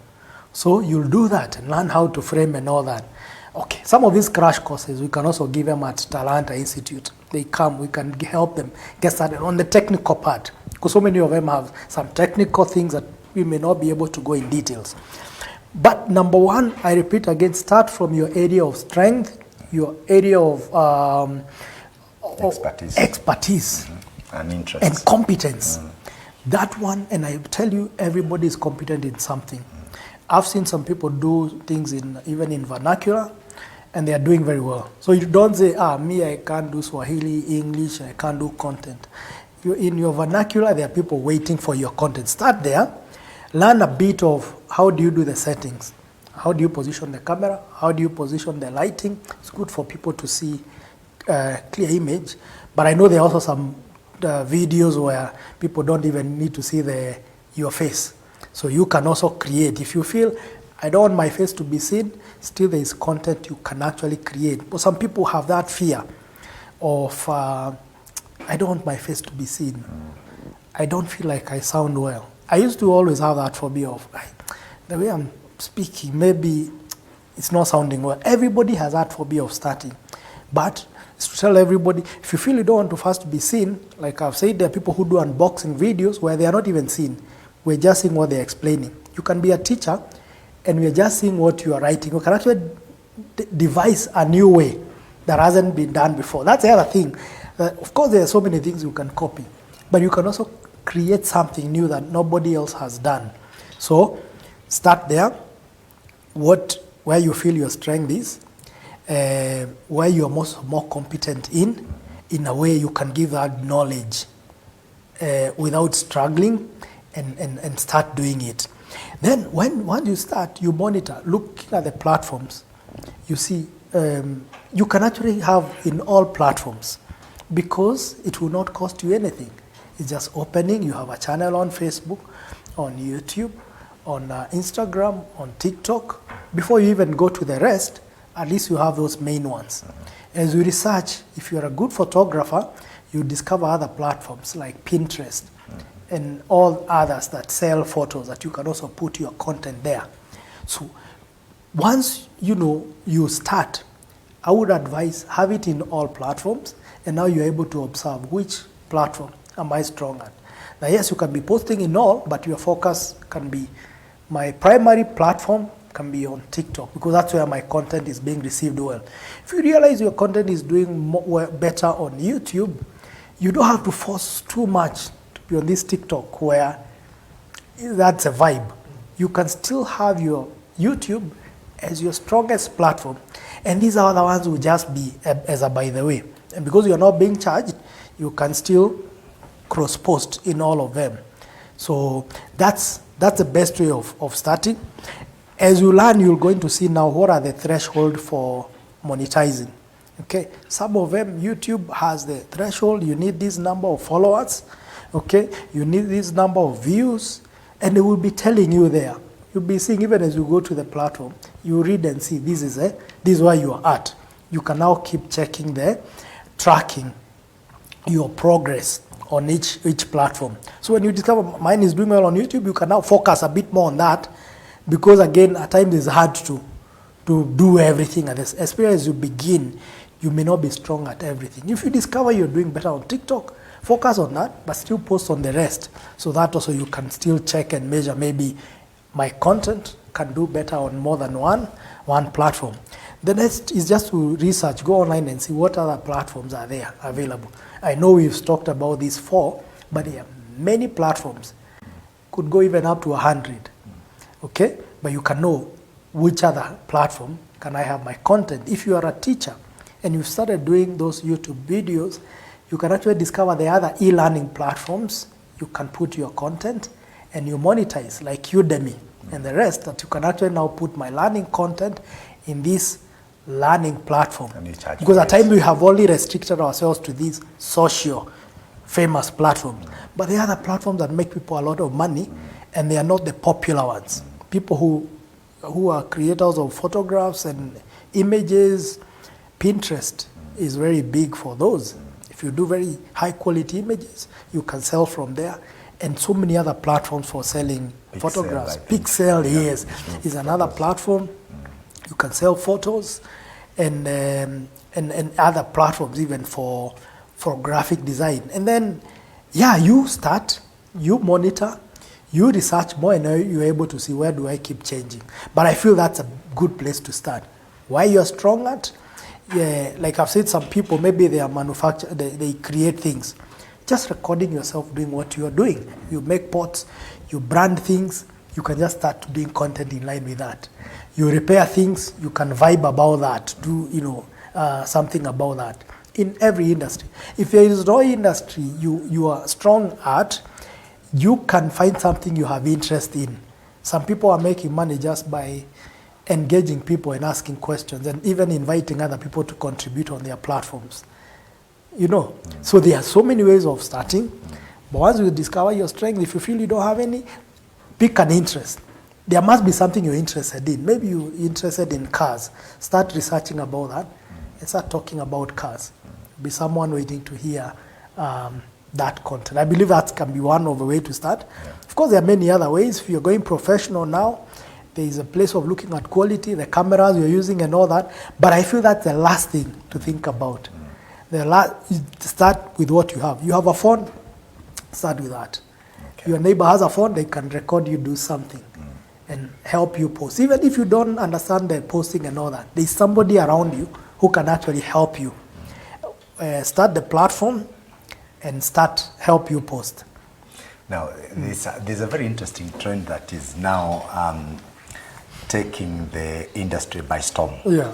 Speaker 2: So you'll do that and learn how to frame and all that. Okay, some of these crash courses, we can also give them at Talanta Institute. They come, we can help them get started on the technical part, because so many of them have some technical things that we may not be able to go in details. But number one, I repeat again, start from your area of strength, your area of expertise
Speaker 1: and interest
Speaker 2: and competence. That one, and I tell you, everybody is competent in something. I've seen some people do things even in vernacular, and they are doing very well. So you don't say, me, I can't do Swahili, English, I can't do content. In your vernacular, there are people waiting for your content. Start there, learn a bit of how do you do the settings. How do you position the camera? How do you position the lighting? It's good for people to see clear image. But I know there are also some videos where people don't even need to see your face. So you can also create. If you feel, I don't want my face to be seen, still there is content you can actually create. But some people have that fear of, I don't want my face to be seen. I don't feel like I sound well. I used to always have that phobia of, the way I'm speaking, maybe it's not sounding well. Everybody has that phobia of starting. But it's to tell everybody, if you feel you don't want to first be seen, like I've said, there are people who do unboxing videos where they are not even seen. We're just seeing what they're explaining. You can be a teacher and we are just seeing what you are writing, we can actually devise a new way that hasn't been done before. That's the other thing. Of course, there are so many things you can copy, but you can also create something new that nobody else has done. So start there, where you feel your strength is, where you're more competent in a way you can give that knowledge without struggling, and start doing it. Then once you start, you monitor, looking at the platforms, you see, you can actually have in all platforms because it will not cost you anything. It's just opening, you have a channel on Facebook, on YouTube, on Instagram, on TikTok. Before you even go to the rest, at least you have those main ones. As you research, if you're a good photographer, you discover other platforms like Pinterest and all others that sell photos that you can also put your content there. So once you start, I would advise have it in all platforms, and now you're able to observe which platform am I strong at. Now yes, you can be posting in all, but your focus can be, my primary platform can be on TikTok because that's where my content is being received well. If you realize your content is doing better on YouTube, you don't have to force too much to be on this TikTok where that's a vibe. You can still have your YouTube as your strongest platform, and these are the ones who just be as a by the way. And because you're not being charged, you can still cross-post in all of them. So that's the best way of starting. As you learn, you're going to see now what are the threshold for monetizing. Okay, some of them, YouTube has the threshold, you need this number of followers, okay, you need this number of views, and they will be telling you there. You'll be seeing, even as you go to the platform, you read and see this is where you are at. You can now keep checking the tracking your progress on each platform. So when you discover mine is doing well on YouTube, you can now focus a bit more on that, because again, at times it's hard to do everything at this. Especially as you begin, you may not be strong at everything. If you discover you're doing better on TikTok, focus on that, but still post on the rest, so that also you can still check and measure, maybe my content can do better on more than one platform. The next is just to research, go online and see what other platforms are there available. I know we've talked about these 4, but there are many platforms, could go even up to 100, okay? But you can know which other platform can I have my content. If you are a teacher and you've started doing those YouTube videos, you can actually discover the other e-learning platforms you can put your content and you monetize, like Udemy and the rest, that you can actually now put my learning content in this learning platform. Because at times we have only restricted ourselves to these social famous platforms. But there are other platforms that make people a lot of money, and they are not the popular ones. People who are creators of photographs and images, Pinterest is very big for those. If you do very high quality images, you can sell from there. And so many other platforms for selling photographs. Pixel, yes, is another platform. You can sell photos, and other platforms even for graphic design. And then, yeah, you start, you monitor, you research more, and you're able to see where do I keep changing. But I feel that's a good place to start. Why you're strong at? Yeah, like I've said, some people, maybe they are they create things. Just recording yourself doing what you are doing. You make pots, you brand things, you can just start doing content in line with that. You repair things, you can vibe about that, do something about that. In every industry. If there is no industry you are strong at, you can find something you have interest in. Some people are making money just by engaging people and asking questions, and even inviting other people to contribute on their platforms. So there are so many ways of starting, but once you discover your strength, if you feel you don't have any, pick an interest. There must be something you're interested in. Maybe you're interested in cars. Start researching about that and start talking about cars. Be someone waiting to hear that content. I believe that can be one of the way to start. Yeah. Of course, there are many other ways. If you're going professional now, there is a place of looking at quality, the cameras you're using and all that. But I feel that's the last thing to think about. Start with what you have. You have a phone, start with that. Okay. Your neighbor has a phone, they can record you do something. and help you post. Even if you don't understand the posting and all that, there's somebody around you who can actually help you. Start the platform and help you post.
Speaker 1: Now, there's a very interesting trend that is now taking the industry by storm.
Speaker 2: Yeah.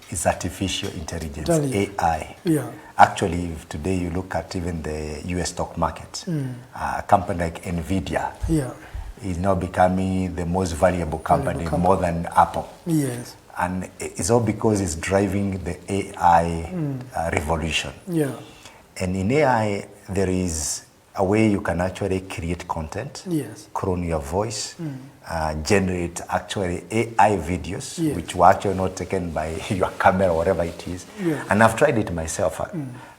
Speaker 1: It's artificial intelligence, AI.
Speaker 2: Yeah.
Speaker 1: Actually, if today you look at even the US stock market, a company like NVIDIA is now becoming the most valuable company, more than Apple.
Speaker 2: Yes.
Speaker 1: And it's all because it's driving the AI revolution.
Speaker 2: Yeah.
Speaker 1: And in AI, there is a way you can actually create content,
Speaker 2: yes,
Speaker 1: clone your voice, generate actually AI videos,
Speaker 2: yes,
Speaker 1: which were actually not taken by your camera or whatever it is.
Speaker 2: Yeah.
Speaker 1: And I've tried it myself.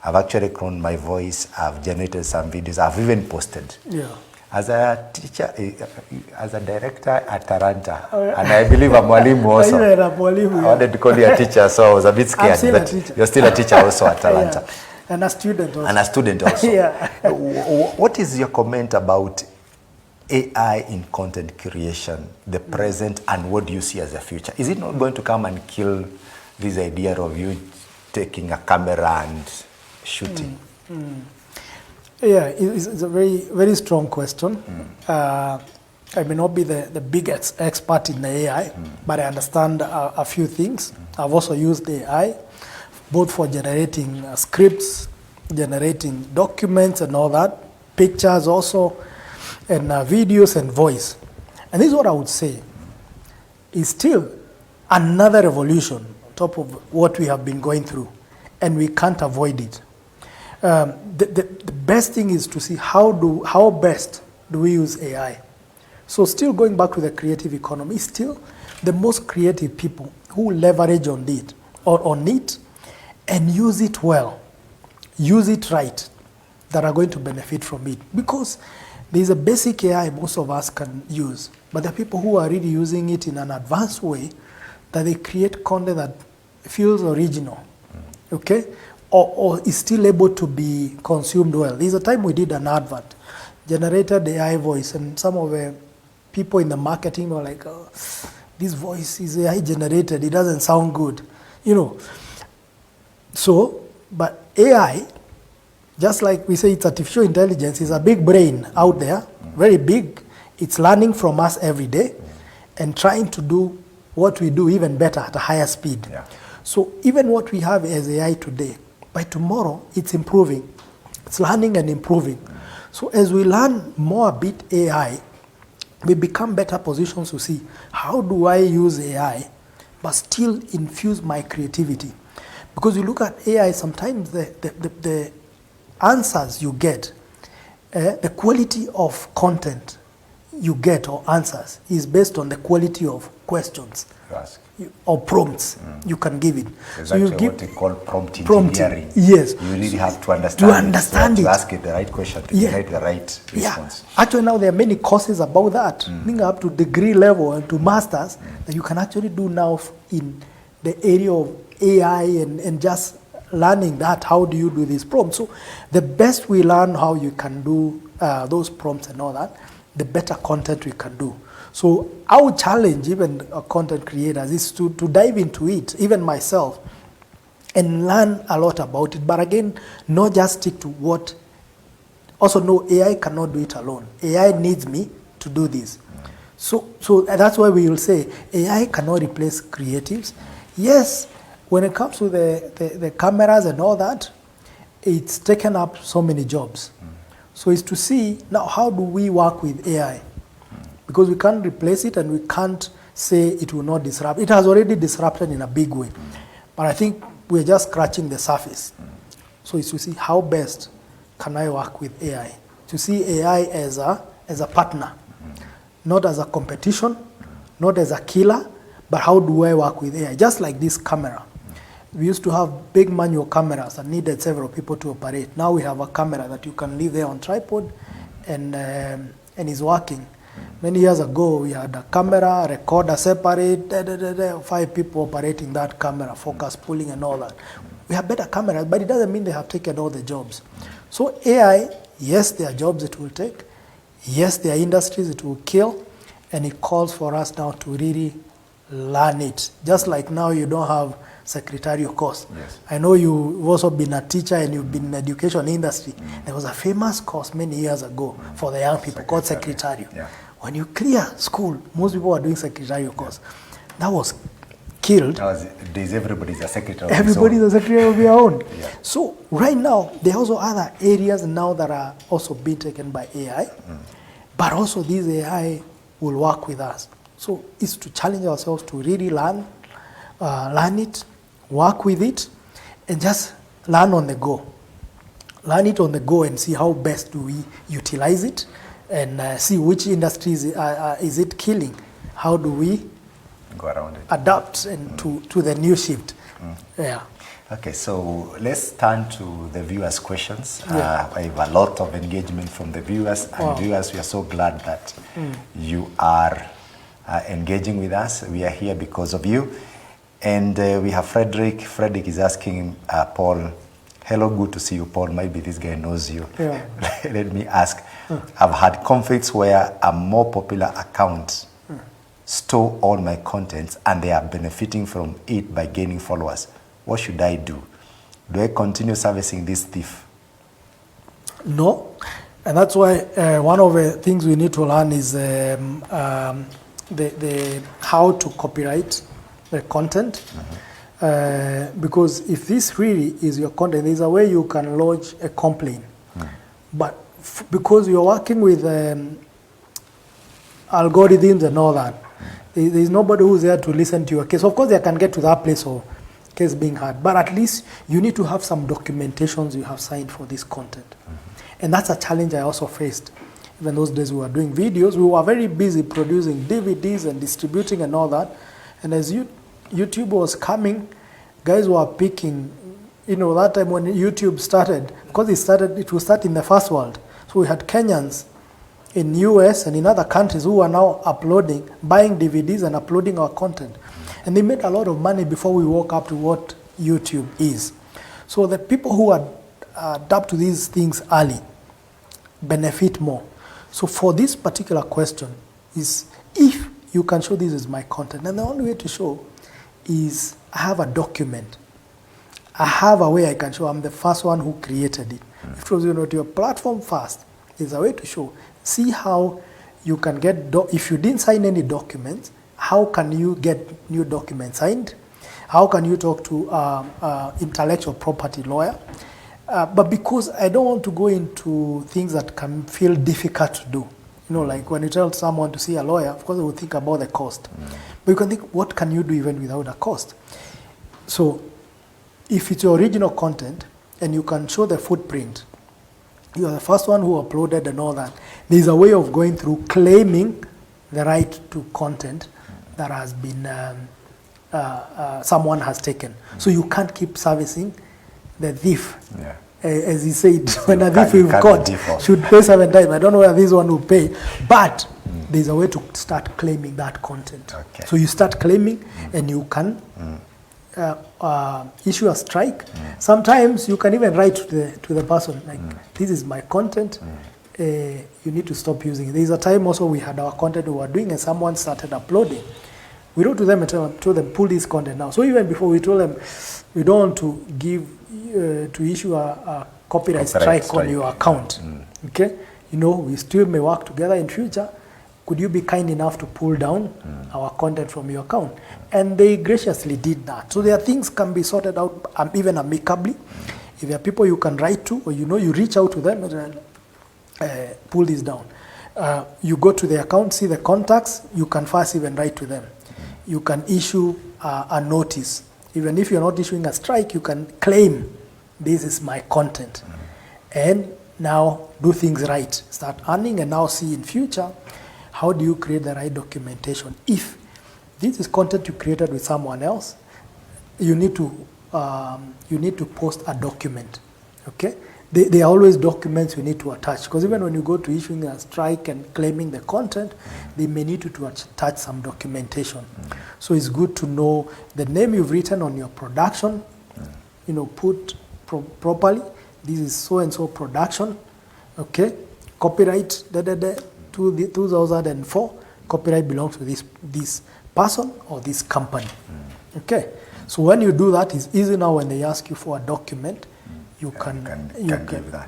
Speaker 1: I've actually cloned my voice, I've generated some videos, I've even posted.
Speaker 2: Yeah.
Speaker 1: As a teacher, as a director at Talanta, and I believe I'm mwalimu also. I wanted to call you a teacher, so I was a bit scared, but you're still a teacher also at Talanta.
Speaker 2: Yeah. And a student also.
Speaker 1: And a student also.
Speaker 2: Yeah.
Speaker 1: What is your comment about AI in content creation, the present, and what do you see as the future? Is it not going to come and kill this idea of you taking a camera and shooting?
Speaker 2: Yeah, it's a very, very strong question. I may not be the biggest expert in the AI, but I understand a few things. I've also used AI, both for generating scripts, generating documents and all that, pictures also, and videos and voice. And this is what I would say is still another revolution on top of what we have been going through, and we can't avoid it. The best thing is to see how best do we use AI. So still going back to the creative economy, still the most creative people who leverage on it and use it well, use it right, that are going to benefit from it. Because there's a basic AI most of us can use, but the people who are really using it in an advanced way, that they create content that feels original, okay? Or is still able to be consumed well. There's a time we did an advert, generated the AI voice, and some of the people in the marketing were like, oh, this voice is AI generated, it doesn't sound good, you know. So, but AI, just like we say it's artificial intelligence, is a big brain out there, very big. It's learning from us every day and trying to do what we do even better at a higher speed.
Speaker 1: Yeah.
Speaker 2: So even what we have as AI today, by tomorrow, it's improving. It's learning and improving. So as we learn more about AI, we become better positions to see how do I use AI but still infuse my creativity. Because you look at AI, sometimes the answers you get, the quality of content you get or answers is based on the quality of questions or prompts you can give it.
Speaker 1: So you give what they call prompt engineering.
Speaker 2: Yes.
Speaker 1: You really have to understand
Speaker 2: it.
Speaker 1: To ask it the right question to generate the right response.
Speaker 2: Actually, now there are many courses about that, up to degree level and to masters, that you can actually do now in the area of AI and just learning that, how do you do these prompts. So the best we learn how you can do those prompts and all that, the better content we can do. So I would challenge even content creators is to dive into it, even myself, and learn a lot about it. But again, not just stick to what. Also, no, AI cannot do it alone. AI needs me to do this. So that's why we will say AI cannot replace creatives. Yes, when it comes to the cameras and all that, it's taken up so many jobs. So it's to see now how do we work with AI. Because we can't replace it and we can't say it will not disrupt. It has already disrupted in a big way. But I think we're just scratching the surface. So it's to see how best can I work with AI. To see AI as a partner, not as a competition, not as a killer, but how do I work with AI? Just like this camera. We used to have big manual cameras that needed several people to operate. Now we have a camera that you can leave there on tripod and is working. Many years ago, we had a camera, a recorder separate, 5 people operating that camera, focus pulling and all that. We have better cameras, but it doesn't mean they have taken all the jobs. So AI, yes, there are jobs it will take. Yes, there are industries it will kill. and it calls for us now to really learn it. Just like now you don't have secretarial course.
Speaker 1: Yes.
Speaker 2: I know you've also been a teacher and you've been in the education industry. There was a famous course many years ago for the young people called secretarial.
Speaker 1: Yeah.
Speaker 2: When you clear school, most people are doing secretarial course. That was killed.
Speaker 1: Everybody's a secretary.
Speaker 2: Everybody's a secretary of your own.
Speaker 1: Yeah.
Speaker 2: So right now, there are also other areas now that are also being taken by AI, but also this AI will work with us. So it's to challenge ourselves to really learn it, work with it, and just learn on the go. Learn it on the go and see how best do we utilize it, and see which industries is it killing. How do we
Speaker 1: go around it,
Speaker 2: adapt and to the new shift. Yeah.
Speaker 1: Okay, so let's turn to the viewers' questions.
Speaker 2: Yeah.
Speaker 1: I have a lot of engagement from the viewers, and
Speaker 2: Wow.
Speaker 1: viewers, we are so glad that you are engaging with us. We are here because of you. And we have Frederick. Frederick is asking Paul, hello, good to see you, Paul. Maybe this guy knows you.
Speaker 2: Yeah.
Speaker 1: Let me ask. I've had conflicts where a more popular account store all my contents and they are benefiting from it by gaining followers. What should I do? Do I continue servicing this thief?
Speaker 2: No, and that's why one of the things we need to learn is the how to copyright the content. Because if this really is your content, there's a way you can lodge a complaint. But because you're working with algorithms and all that, there's nobody who's there to listen to your case. Of course, they can get to that place of case being heard, but at least you need to have some documentations you have signed for this content. And that's a challenge I also faced. Even those days we were doing videos, we were very busy producing DVDs and distributing and all that. And as YouTube was coming, guys were picking, that time when YouTube started, because it will start in the first world. So we had Kenyans in US and in other countries who are now uploading, buying DVDs and uploading our content. And they made a lot of money before we woke up to what YouTube is. So the people who adapt to these things early benefit more. So for this particular question is, if you can show this is my content, and the only way to show is I have a document. I have a way I can show I'm the first one who created it. If it was to your platform first, there's a way to show. See how you can get, if you didn't sign any documents, how can you get new documents signed? How can you talk to intellectual property lawyer? But because I don't want to go into things that can feel difficult to do. Like when you tell someone to see a lawyer, of course they will think about the cost. But you can think, what can you do even without a cost? So if it's your original content and you can show the footprint, you are the first one who uploaded and all that, there's a way of going through claiming the right to content that has been, someone has taken. So you can't keep servicing the thief.
Speaker 1: Yeah.
Speaker 2: As he said, when a thief we've caught should pay 7 times. I don't know whether this one will pay, but there's a way to start claiming that content.
Speaker 1: Okay.
Speaker 2: So you start claiming and you can issue a strike. Sometimes you can even write to the person, like, this is my content, you need to stop using it. There's a time also we had our content we were doing and someone started uploading. We wrote to them and told them, pull this content now. So even before we told them, we don't want to give, to issue a copyright strike on your account. Okay? We still may work together in future. Could you be kind enough to pull down our content from your account? And they graciously did that. So there are things can be sorted out even amicably. If there are people you can write to, or you reach out to them and pull this down. You go to the account, see the contacts, you can first even write to them. You can issue a notice. Even if you're not issuing a strike, you can claim this is my content. And now do things right. Start earning and now see in future, how do you create the right documentation? If this is content you created with someone else, you need to post a document. Okay? There are always documents you need to attach, because even when you go to issuing a strike and claiming the content, they may need to attach some documentation. So it's good to know the name you've written on your production, put properly, this is so-and-so production, okay, copyright, 2004, copyright belongs to this person or this company. Okay, so when you do that, it's easy now when they ask you for a document, you can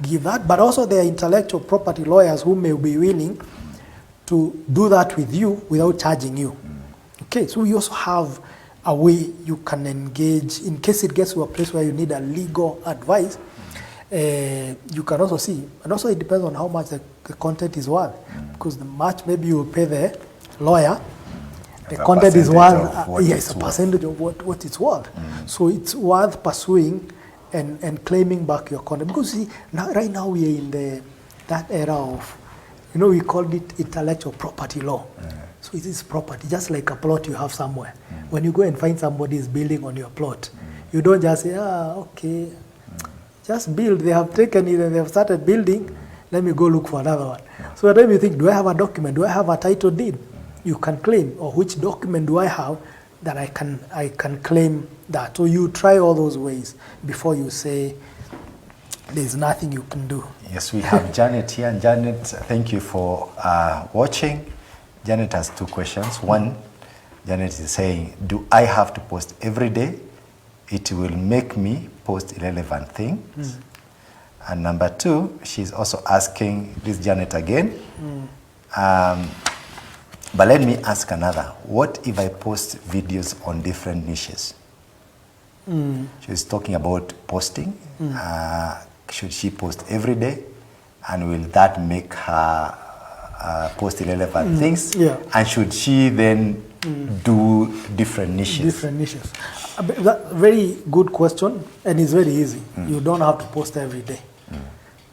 Speaker 2: give that. But also there are intellectual property lawyers who may be willing to do that with you without charging you. Okay, so you also have a way you can engage in case it gets to a place where you need a legal advice. You can also see, and also it depends on how much the content is worth, because the much maybe you will pay the lawyer, the content is worth, yes, a percentage of what it's worth. So it's worth pursuing and claiming back your content, because see, right now we are in that era of, we called it intellectual property law. So it is property, just like a plot you have somewhere. When you go and find somebody is building on your plot, you don't just say, okay, just build. They have taken it and they have started building. Let me go look for another one. So then you think, do I have a document? Do I have a title deed? You can claim, or which document do I have that I can claim that? So you try all those ways before you say there's nothing you can do.
Speaker 1: Yes, we have Janet here. And Janet, thank you for watching. Janet has two questions. One, Janet is saying, do I have to post every day? It will make me post irrelevant things. And number two, she's also asking, this Janet again, but let me ask another. What if I post videos on different niches? She's talking about posting. Should she post every day? And will that make her post irrelevant things?
Speaker 2: Yeah.
Speaker 1: And should she then do different niches?
Speaker 2: Different niches. Very good question, and it's very easy. You don't have to post every day.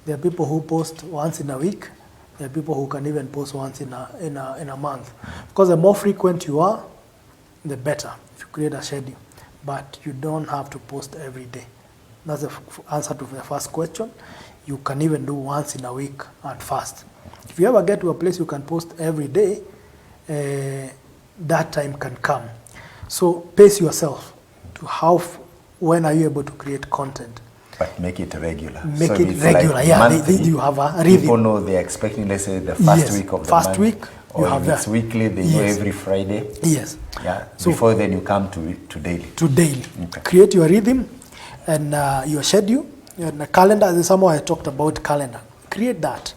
Speaker 2: There are people who post once in a week. There are people who can even post once in a month. Because the more frequent you are, the better, if you create a schedule. But you don't have to post every day. That's the answer to the first question. You can even do once in a week at first. If you ever get to a place you can post every day, that time can come. So pace yourself to when are you able to create content.
Speaker 1: But make it regular.
Speaker 2: Make
Speaker 1: so
Speaker 2: it regular,
Speaker 1: like
Speaker 2: yeah.
Speaker 1: Monthly,
Speaker 2: you have a rhythm.
Speaker 1: People know they're expecting, let's say, the first week of the month.
Speaker 2: Week,
Speaker 1: or
Speaker 2: you have
Speaker 1: if it's
Speaker 2: that.
Speaker 1: weekly, they go every Friday.
Speaker 2: Yes.
Speaker 1: Yeah.
Speaker 2: So
Speaker 1: before then you come to daily.
Speaker 2: To daily.
Speaker 1: Okay.
Speaker 2: Create your rhythm and your schedule. And the calendar, there's someone I talked about calendar. Create that.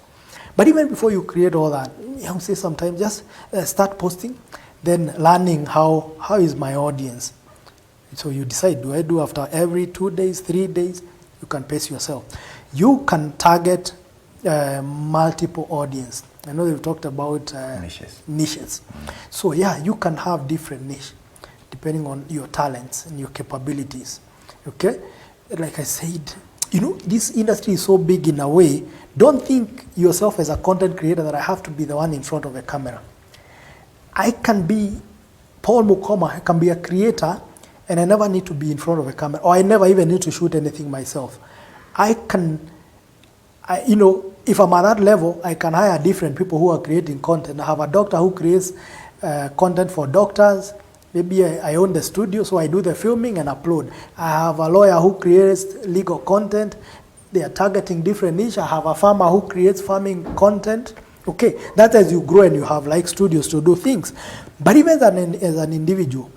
Speaker 2: But even before you create all that, I would say sometimes just start posting, then learning how is my audience. So you decide, do I do after every 2 days, 3 days? You can pace yourself. You can target multiple audience. I know we've talked about niches. So yeah, you can have different niche depending on your talents and your capabilities. Okay? Like I said, this industry is so big in a way. Don't think yourself as a content creator that I have to be the one in front of a camera. I can be Paul Mukoma, I can be a creator, and I never need to be in front of a camera, or I never even need to shoot anything myself. If I'm at that level, I can hire different people who are creating content. I have a doctor who creates content for doctors. Maybe I own the studio, so I do the filming and upload. I have a lawyer who creates legal content. They are targeting different niche. I have a farmer who creates farming content. Okay, that's as you grow and you have like studios to do things. But even as an individual,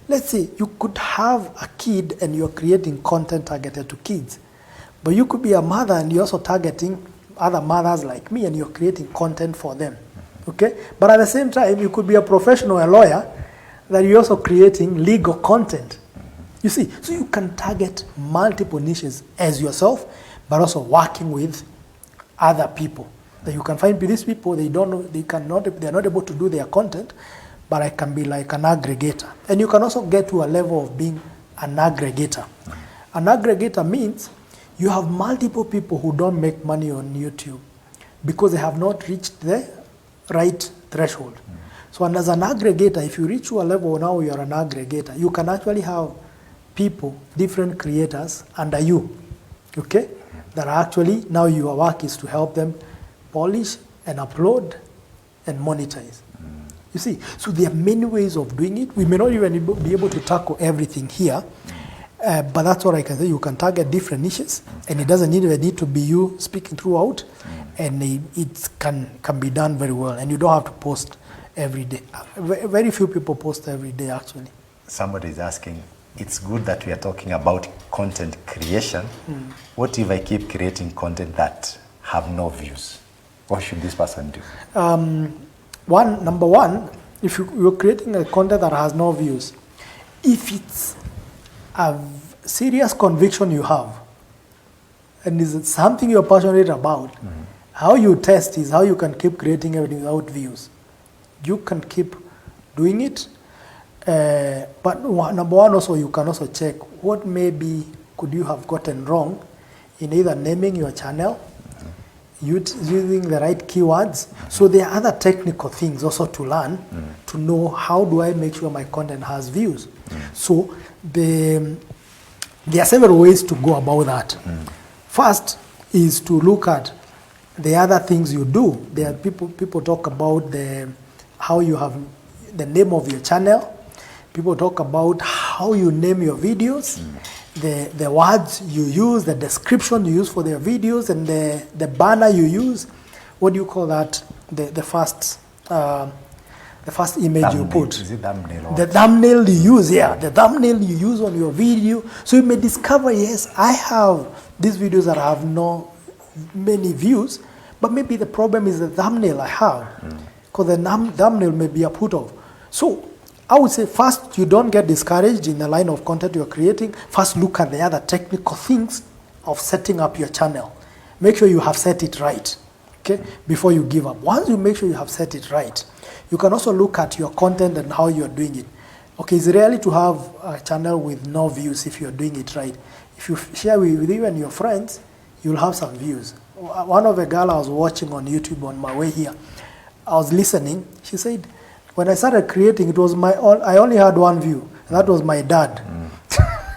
Speaker 2: let's say you could have a kid and you're creating content targeted to kids. But you could be a mother and you're also targeting other mothers like me and you're creating content for them. Okay? But at the same time, you could be a professional, a lawyer, that you're also creating legal content. You see, so you can target multiple niches as yourself, but also working with other people. That you can find these people, they're not able to do their content, but I can be like an aggregator. And you can also get to a level of being an aggregator. An aggregator means you have multiple people who don't make money on YouTube because they have not reached the right threshold. So and as an aggregator, if you reach to a level now you're an aggregator, you can actually have people, different creators under you, okay? That are actually, now your work is to help them polish and upload and monetize. You see, so there are many ways of doing it. We may not even be able to tackle everything here, but that's what I can say. You can target different niches, and it doesn't even need to be you speaking throughout, and it can be done very well, and you don't have to post every day. Very few people post every day, actually.
Speaker 1: Somebody is asking, it's good that we are talking about content creation. What if I keep creating content that have no views? What should this person do?
Speaker 2: Number one, if you're creating a content that has no views, if it's a serious conviction you have, and is something you're passionate about, how you test is how you can keep creating everything without views. You can keep doing it, but number one also, you can also check what maybe could you have gotten wrong in either naming your channel, using the right keywords. So there are other technical things also to learn to know how do I make sure my content has views. So there are several ways to go about that. First is to look at the other things you do. There are people talk about how you have the name of your channel. People talk about how you name your videos, the words you use, the description you use for their videos, and the banner you use. What do you call that? The first image you put.
Speaker 1: Is it thumbnail?
Speaker 2: The thumbnail you use, yeah. The thumbnail you use on your video. So you may discover, yes, I have these videos that have no many views, but maybe the problem is the thumbnail I have. Because the thumbnail may be a put off. So I would say first, you don't get discouraged in the line of content you're creating. First, look at the other technical things of setting up your channel. Make sure you have set it right, okay, before you give up. Once you make sure you have set it right, you can also look at your content and how you're doing it. Okay, it's rarely to have a channel with no views if you're doing it right. If you share with you and your friends, you'll have some views. One of the girl I was watching on YouTube on my way here, I was listening. She said, when I started creating, it was I only had one view, and that was my dad.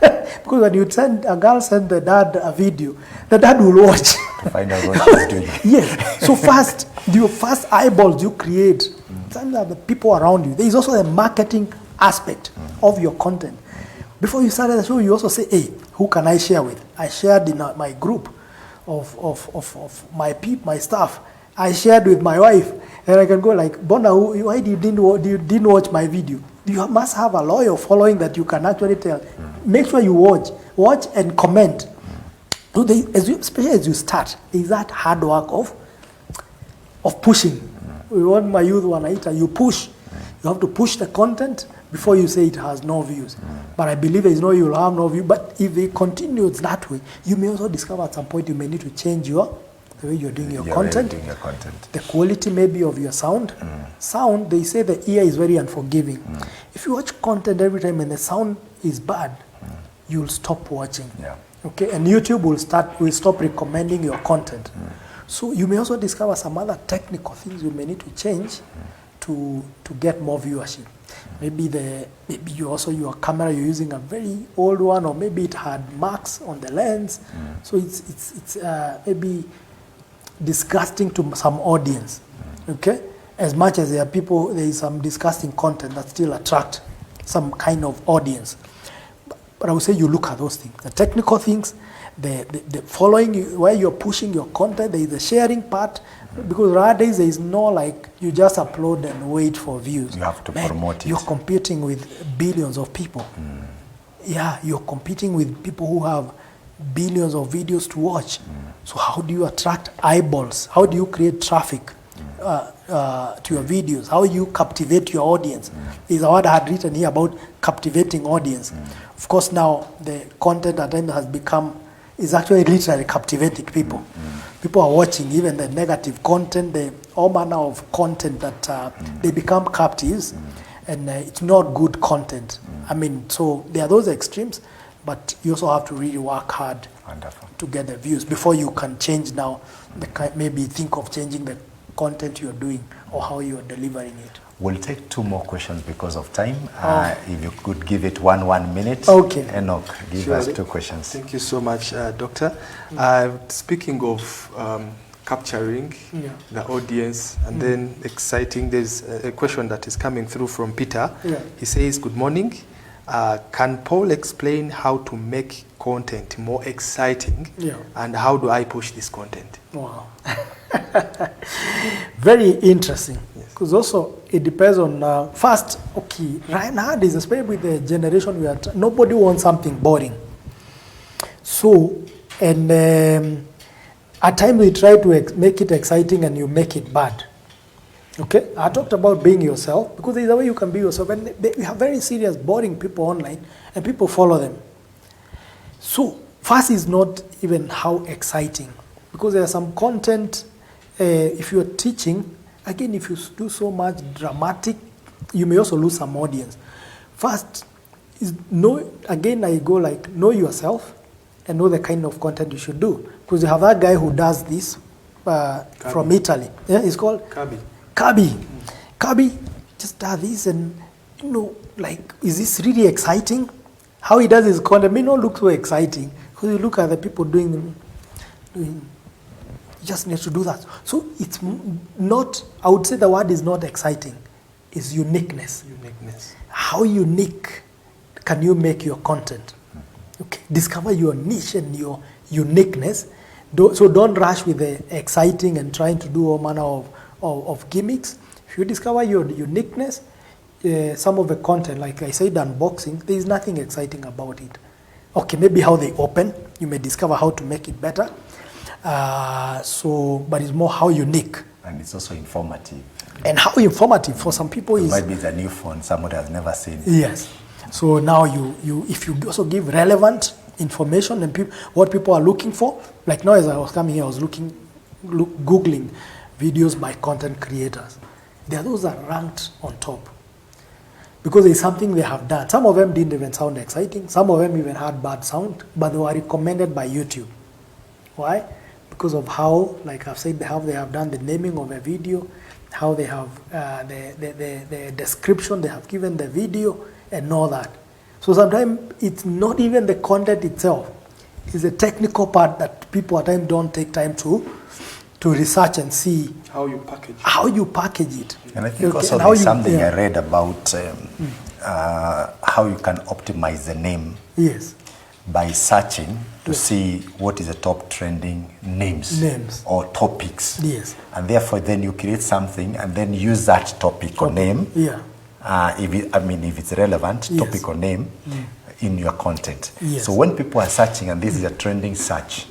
Speaker 2: Because when you a girl send the dad a video, the dad will watch.
Speaker 1: To find out what she's doing.
Speaker 2: Yes. So first, your first eyeballs you create, sometimes are the people around you. There is also a marketing aspect of your content. Before you started the show, you also say, hey, who can I share with? I shared in my group of my staff. I shared with my wife, and I can go like, Bona, why you didn't watch my video? You must have a loyal following that you can actually tell. Make sure you watch and comment. So especially as you start, is that hard work of pushing. We want my youth wanaita, you push. You have to push the content before you say it has no views. But I believe you'll have no view. But if it continues that way, you may also discover at some point you may need to change the way you're doing your content. The quality maybe of your sound. Sound, they say the ear is very unforgiving. If you watch content every time and the sound is bad, you'll stop watching. Okay, and YouTube will stop recommending your content. So you may also discover some other technical things you may need to change to get more viewership. Maybe your camera you're using a very old one, or maybe it had marks on the lens. So it's maybe disgusting to some audience. Okay, as much as there is some disgusting content that still attract some kind of audience. But I would say you look at those things, the technical things, the following, where you're pushing your content. There is the sharing part, because nowadays there is no like you just upload and wait for views.
Speaker 1: You have to promote it.
Speaker 2: You're competing with billions of people. Yeah, you're competing with people who have billions of videos to watch. So how do you attract eyeballs? How do you create traffic to your videos? How you captivate your audience? There's a word I had written here about captivating audience. Of course, now the content at times has become, is actually literally captivating people. People are watching even the negative content, all manner of content that they become captives, and it's not good content. I mean, so there are those extremes, but you also have to really work hard to get the views before you can change now, maybe think of changing the content you're doing or how you're delivering it.
Speaker 1: We'll take two more questions because of time. If you could give it one minute.
Speaker 2: Okay.
Speaker 1: Enoch, give us two questions.
Speaker 3: Thank you so much, Doctor. Speaking of capturing the audience and then exciting, there's a question that is coming through from Peter. He says, good morning. Can Paul explain how to make content more exciting and how do I push this content?
Speaker 2: Wow. Very interesting. Because also it depends on, first, okay, right now, especially with the generation we are, nobody wants something boring. So, and at times we try to make it exciting and you make it bad. Okay, I talked about being yourself, because there's a way you can be yourself, and we have very serious, boring people online, and people follow them. So, first is not even how exciting, because there's some content, if you're teaching, again, if you do so much dramatic, you may also lose some audience. First, is know, again, I go like, know yourself, and know the kind of content you should do. Because you have that guy who does this from Italy. Yeah, it's called? Kabi just does this, and you know, like, is this really exciting? How he does his content may not look so exciting, because you look at the people doing, you just need to do that. So it's not, I would say the word is not exciting, it's uniqueness. How unique can you make your content? Okay, discover your niche and your uniqueness. So don't rush with the exciting and trying to do all manner of gimmicks. If you discover your uniqueness, some of the content, like I said, unboxing, there is nothing exciting about it. Okay, maybe how they open, you may discover how to make it better. But it's more how unique.
Speaker 1: And it's also informative.
Speaker 2: And how informative for some people is...
Speaker 1: Maybe it's a new phone somebody has never seen.
Speaker 2: Yes. So now if you also give relevant information and what people are looking for, like now as I was coming here, I was Googling videos by content creators. There are those that are ranked on top, because it's something they have done. Some of them didn't even sound exciting. Some of them even had bad sound, but they were recommended by YouTube. Why? Because of how, like I've said, they have done the naming of a video, how they have the description they have given the video, and all that. So sometimes it's not even the content itself. It's the technical part that people at times don't take time to research and see
Speaker 3: how you package it.
Speaker 1: And I think also there's something I read about how you can optimize the name.
Speaker 2: Yes.
Speaker 1: By searching to see what is the top trending names or topics.
Speaker 2: Yes.
Speaker 1: And therefore then you create something and then use that topic or name.
Speaker 2: Yeah.
Speaker 1: If it's relevant,
Speaker 2: yes.
Speaker 1: topic or name in your content.
Speaker 2: Yes.
Speaker 1: So when people are searching and this is a trending search,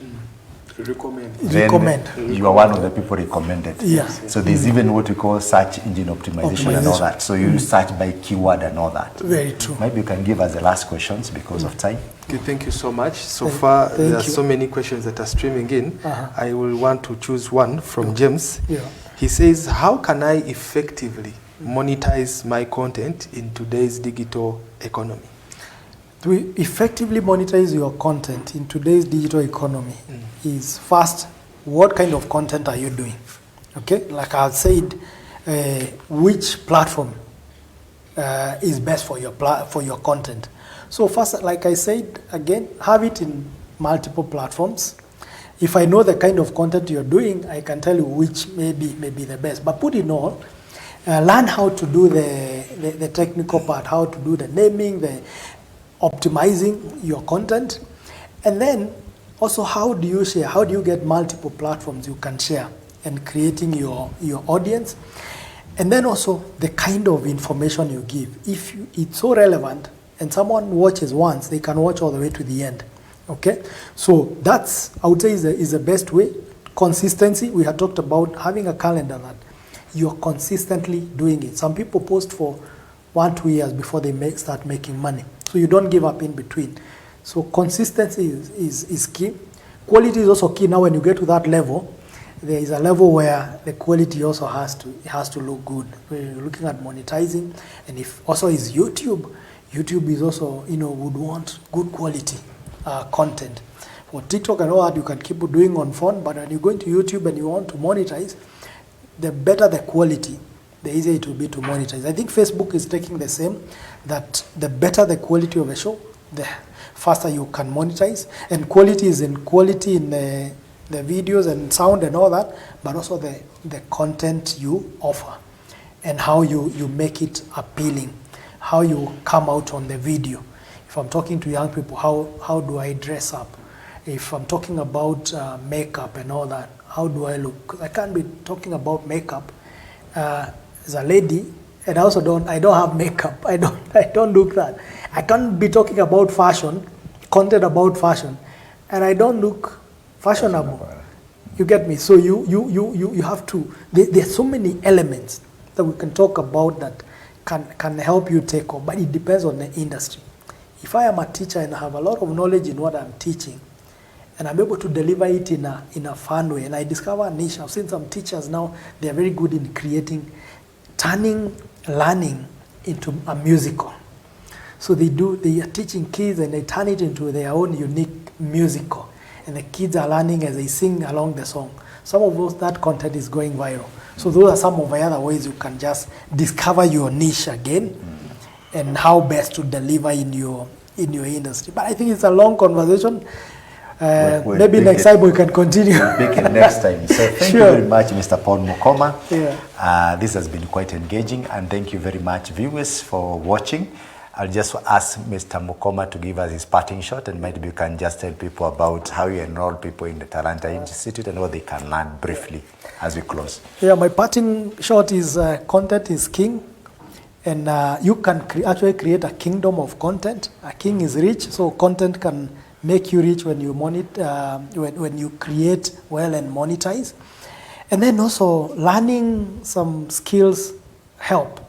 Speaker 2: recommend.
Speaker 1: You are one of the people recommended.
Speaker 2: Yeah.
Speaker 1: So there's even what we call search engine optimization and all that. So you search by keyword and all that.
Speaker 2: Very true.
Speaker 1: Maybe you can give us the last questions because of time.
Speaker 3: Okay, thank you so much. So far, there are so many questions that are streaming in. I will want to choose one from James.
Speaker 2: Yeah.
Speaker 3: He says, how can I effectively monetize my content in today's digital economy?
Speaker 2: To effectively monetize your content in today's digital economy is first, what kind of content are you doing? Okay, like I said, which platform is best for your content? So first, like I said, again, have it in multiple platforms. If I know the kind of content you're doing, I can tell you which may be the best. But put in all, learn how to do the technical part, how to do the naming, the optimizing your content, and then also how do you share, how do you get multiple platforms you can share and creating your audience, and then also the kind of information you give. If it's so relevant and someone watches once, they can watch all the way to the end. Okay, so that's, I would say, is the best way. Consistency, we had talked about having a calendar that you're consistently doing it. Some people post for 1-2 years before they start making money. So you don't give up in between. So consistency is key. Quality is also key. Now when you get to that level, there is a level where the quality also has to look good. When you're looking at monetizing, and if also is YouTube is also, would want good quality content. For TikTok and all that, you can keep doing on phone, but when you go into YouTube and you want to monetize, the better the quality, the easier it will be to monetize. I think Facebook is taking the same, that the better the quality of a show, the faster you can monetize. And quality is in quality in the videos and sound and all that, but also the content you offer and how you make it appealing, how you come out on the video. If I'm talking to young people, how do I dress up? If I'm talking about makeup and all that, how do I look? I can't be talking about makeup as a lady And I don't have makeup. I don't look that. I can't be talking about fashion, content about fashion, and I don't look fashionable. You get me? So you have to, there's so many elements that we can talk about that can help you take off, but it depends on the industry. If I am a teacher and I have a lot of knowledge in what I'm teaching, and I'm able to deliver it in a fun way, and I discover a niche. I've seen some teachers now, they are very good in turning learning into a musical. So they are teaching kids and they turn it into their own unique musical. And the kids are learning as they sing along the song. Some of that content is going viral. So those are some of the other ways you can just discover your niche again and how best to deliver in your industry. But I think it's a long conversation. Maybe next time we can continue.
Speaker 1: We'll make it next time. So thank you very much, Mr. Paul Mukoma.
Speaker 2: Yeah.
Speaker 1: This has been quite engaging, and thank you very much, viewers, for watching. I'll just ask Mr. Mukoma to give us his parting shot, and maybe you can just tell people about how you enroll people in the Talanta Institute and what they can learn briefly as we close.
Speaker 2: Yeah, my parting shot is content is king, and you can actually create a kingdom of content. A king is rich, so content can make you rich when you when you create well and monetize. And then also learning some skills help.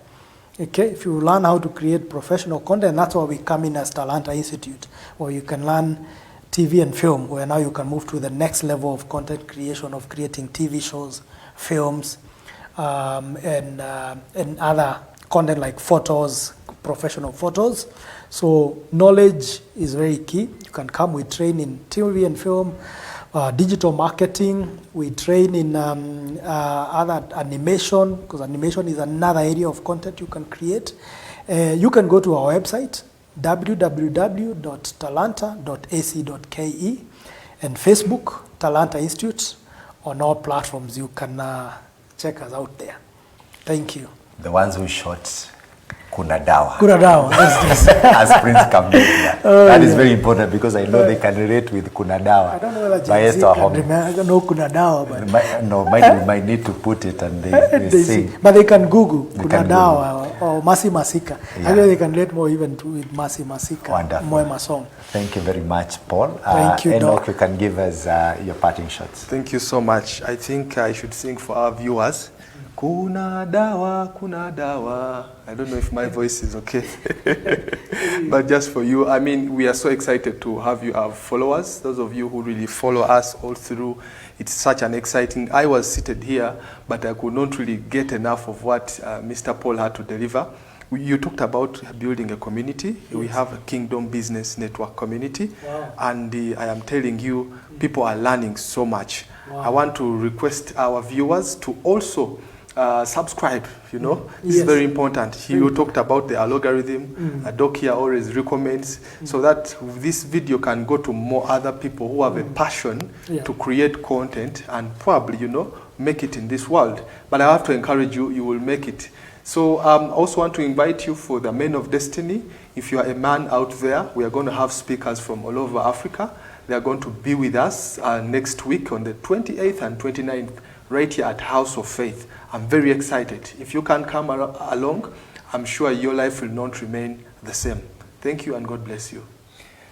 Speaker 2: Okay, if you learn how to create professional content, that's why we come in as Talanta Institute, where you can learn TV and film, where now you can move to the next level of content creation, of creating TV shows, films, and other content like photos, professional photos. So knowledge is very key. You can come, we train in TV and film, digital marketing, we train in other animation, because animation is another area of content you can create. You can go to our website, www.talanta.ac.ke, and Facebook, Talanta Institute. On all platforms, you can check us out there. Thank you.
Speaker 1: The ones who shot Kuna Dawa.
Speaker 2: Kuna Dawa,
Speaker 1: as Prince Kambia. That is very important because I know they can relate with Kuna Dawa.
Speaker 2: I don't know whether Gen Z can remember. I don't know Kuna Dawa, but
Speaker 1: we might need to put it and they sing.
Speaker 2: But they can Google Kuna Dawa or Masi Masika. Yeah. Actually, they can relate more even with Masi Masika.
Speaker 1: Wonderful.
Speaker 2: Moema song.
Speaker 1: Thank you very much, Paul.
Speaker 2: Thank you,
Speaker 1: Enoch, you can give us your parting shots.
Speaker 3: Thank you so much. I think I should sing for our viewers. Kuna dawa, kuna dawa. I don't know if my voice is okay. But just for you, I mean, we are so excited to have you, our followers, those of you who really follow us all through. It's such an exciting, I was seated here, but I could not really get enough of what Mr. Paul had to deliver. You talked about building a community. Yes. We have a Kingdom Business Network community.
Speaker 2: Wow.
Speaker 3: And I am telling you, people are learning so much.
Speaker 2: Wow.
Speaker 3: I want to request our viewers to also subscribe, you know. This
Speaker 2: Yes.
Speaker 3: is very important. You talked about the algorithm. Doc here always recommends so that this video can go to more other people who have a passion to create content and probably, you know, make it in this world. But I have to encourage you, you will make it. So I also want to invite you for the Men of Destiny. If you are a man out there, we are going to have speakers from all over Africa. They are going to be with us next week on the 28th and 29th, right here at House of Faith. I'm very excited. If you can come along, I'm sure your life will not remain the same. Thank you and God bless you.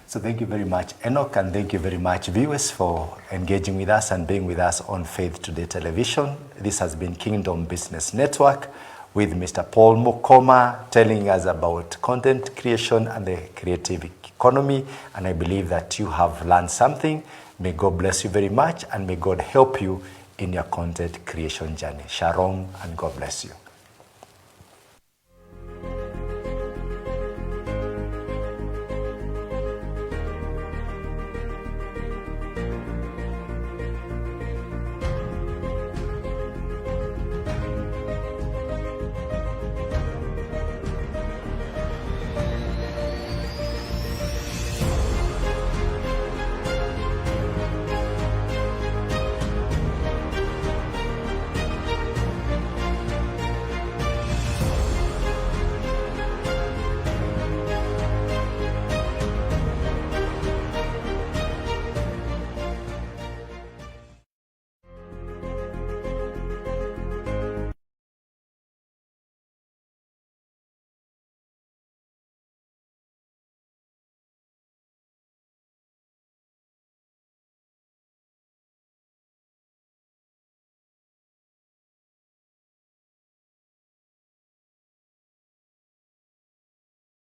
Speaker 1: So thank you very much, Enoch, and thank you very much, viewers, for engaging with us and being with us on Faith Today Television. This has been Kingdom Business Network with Mr. Paul Mukoma telling us about content creation and the creative economy. And I believe that you have learned something. May God bless you very much, and may God help you in your content creation journey. Shalom, and God bless you.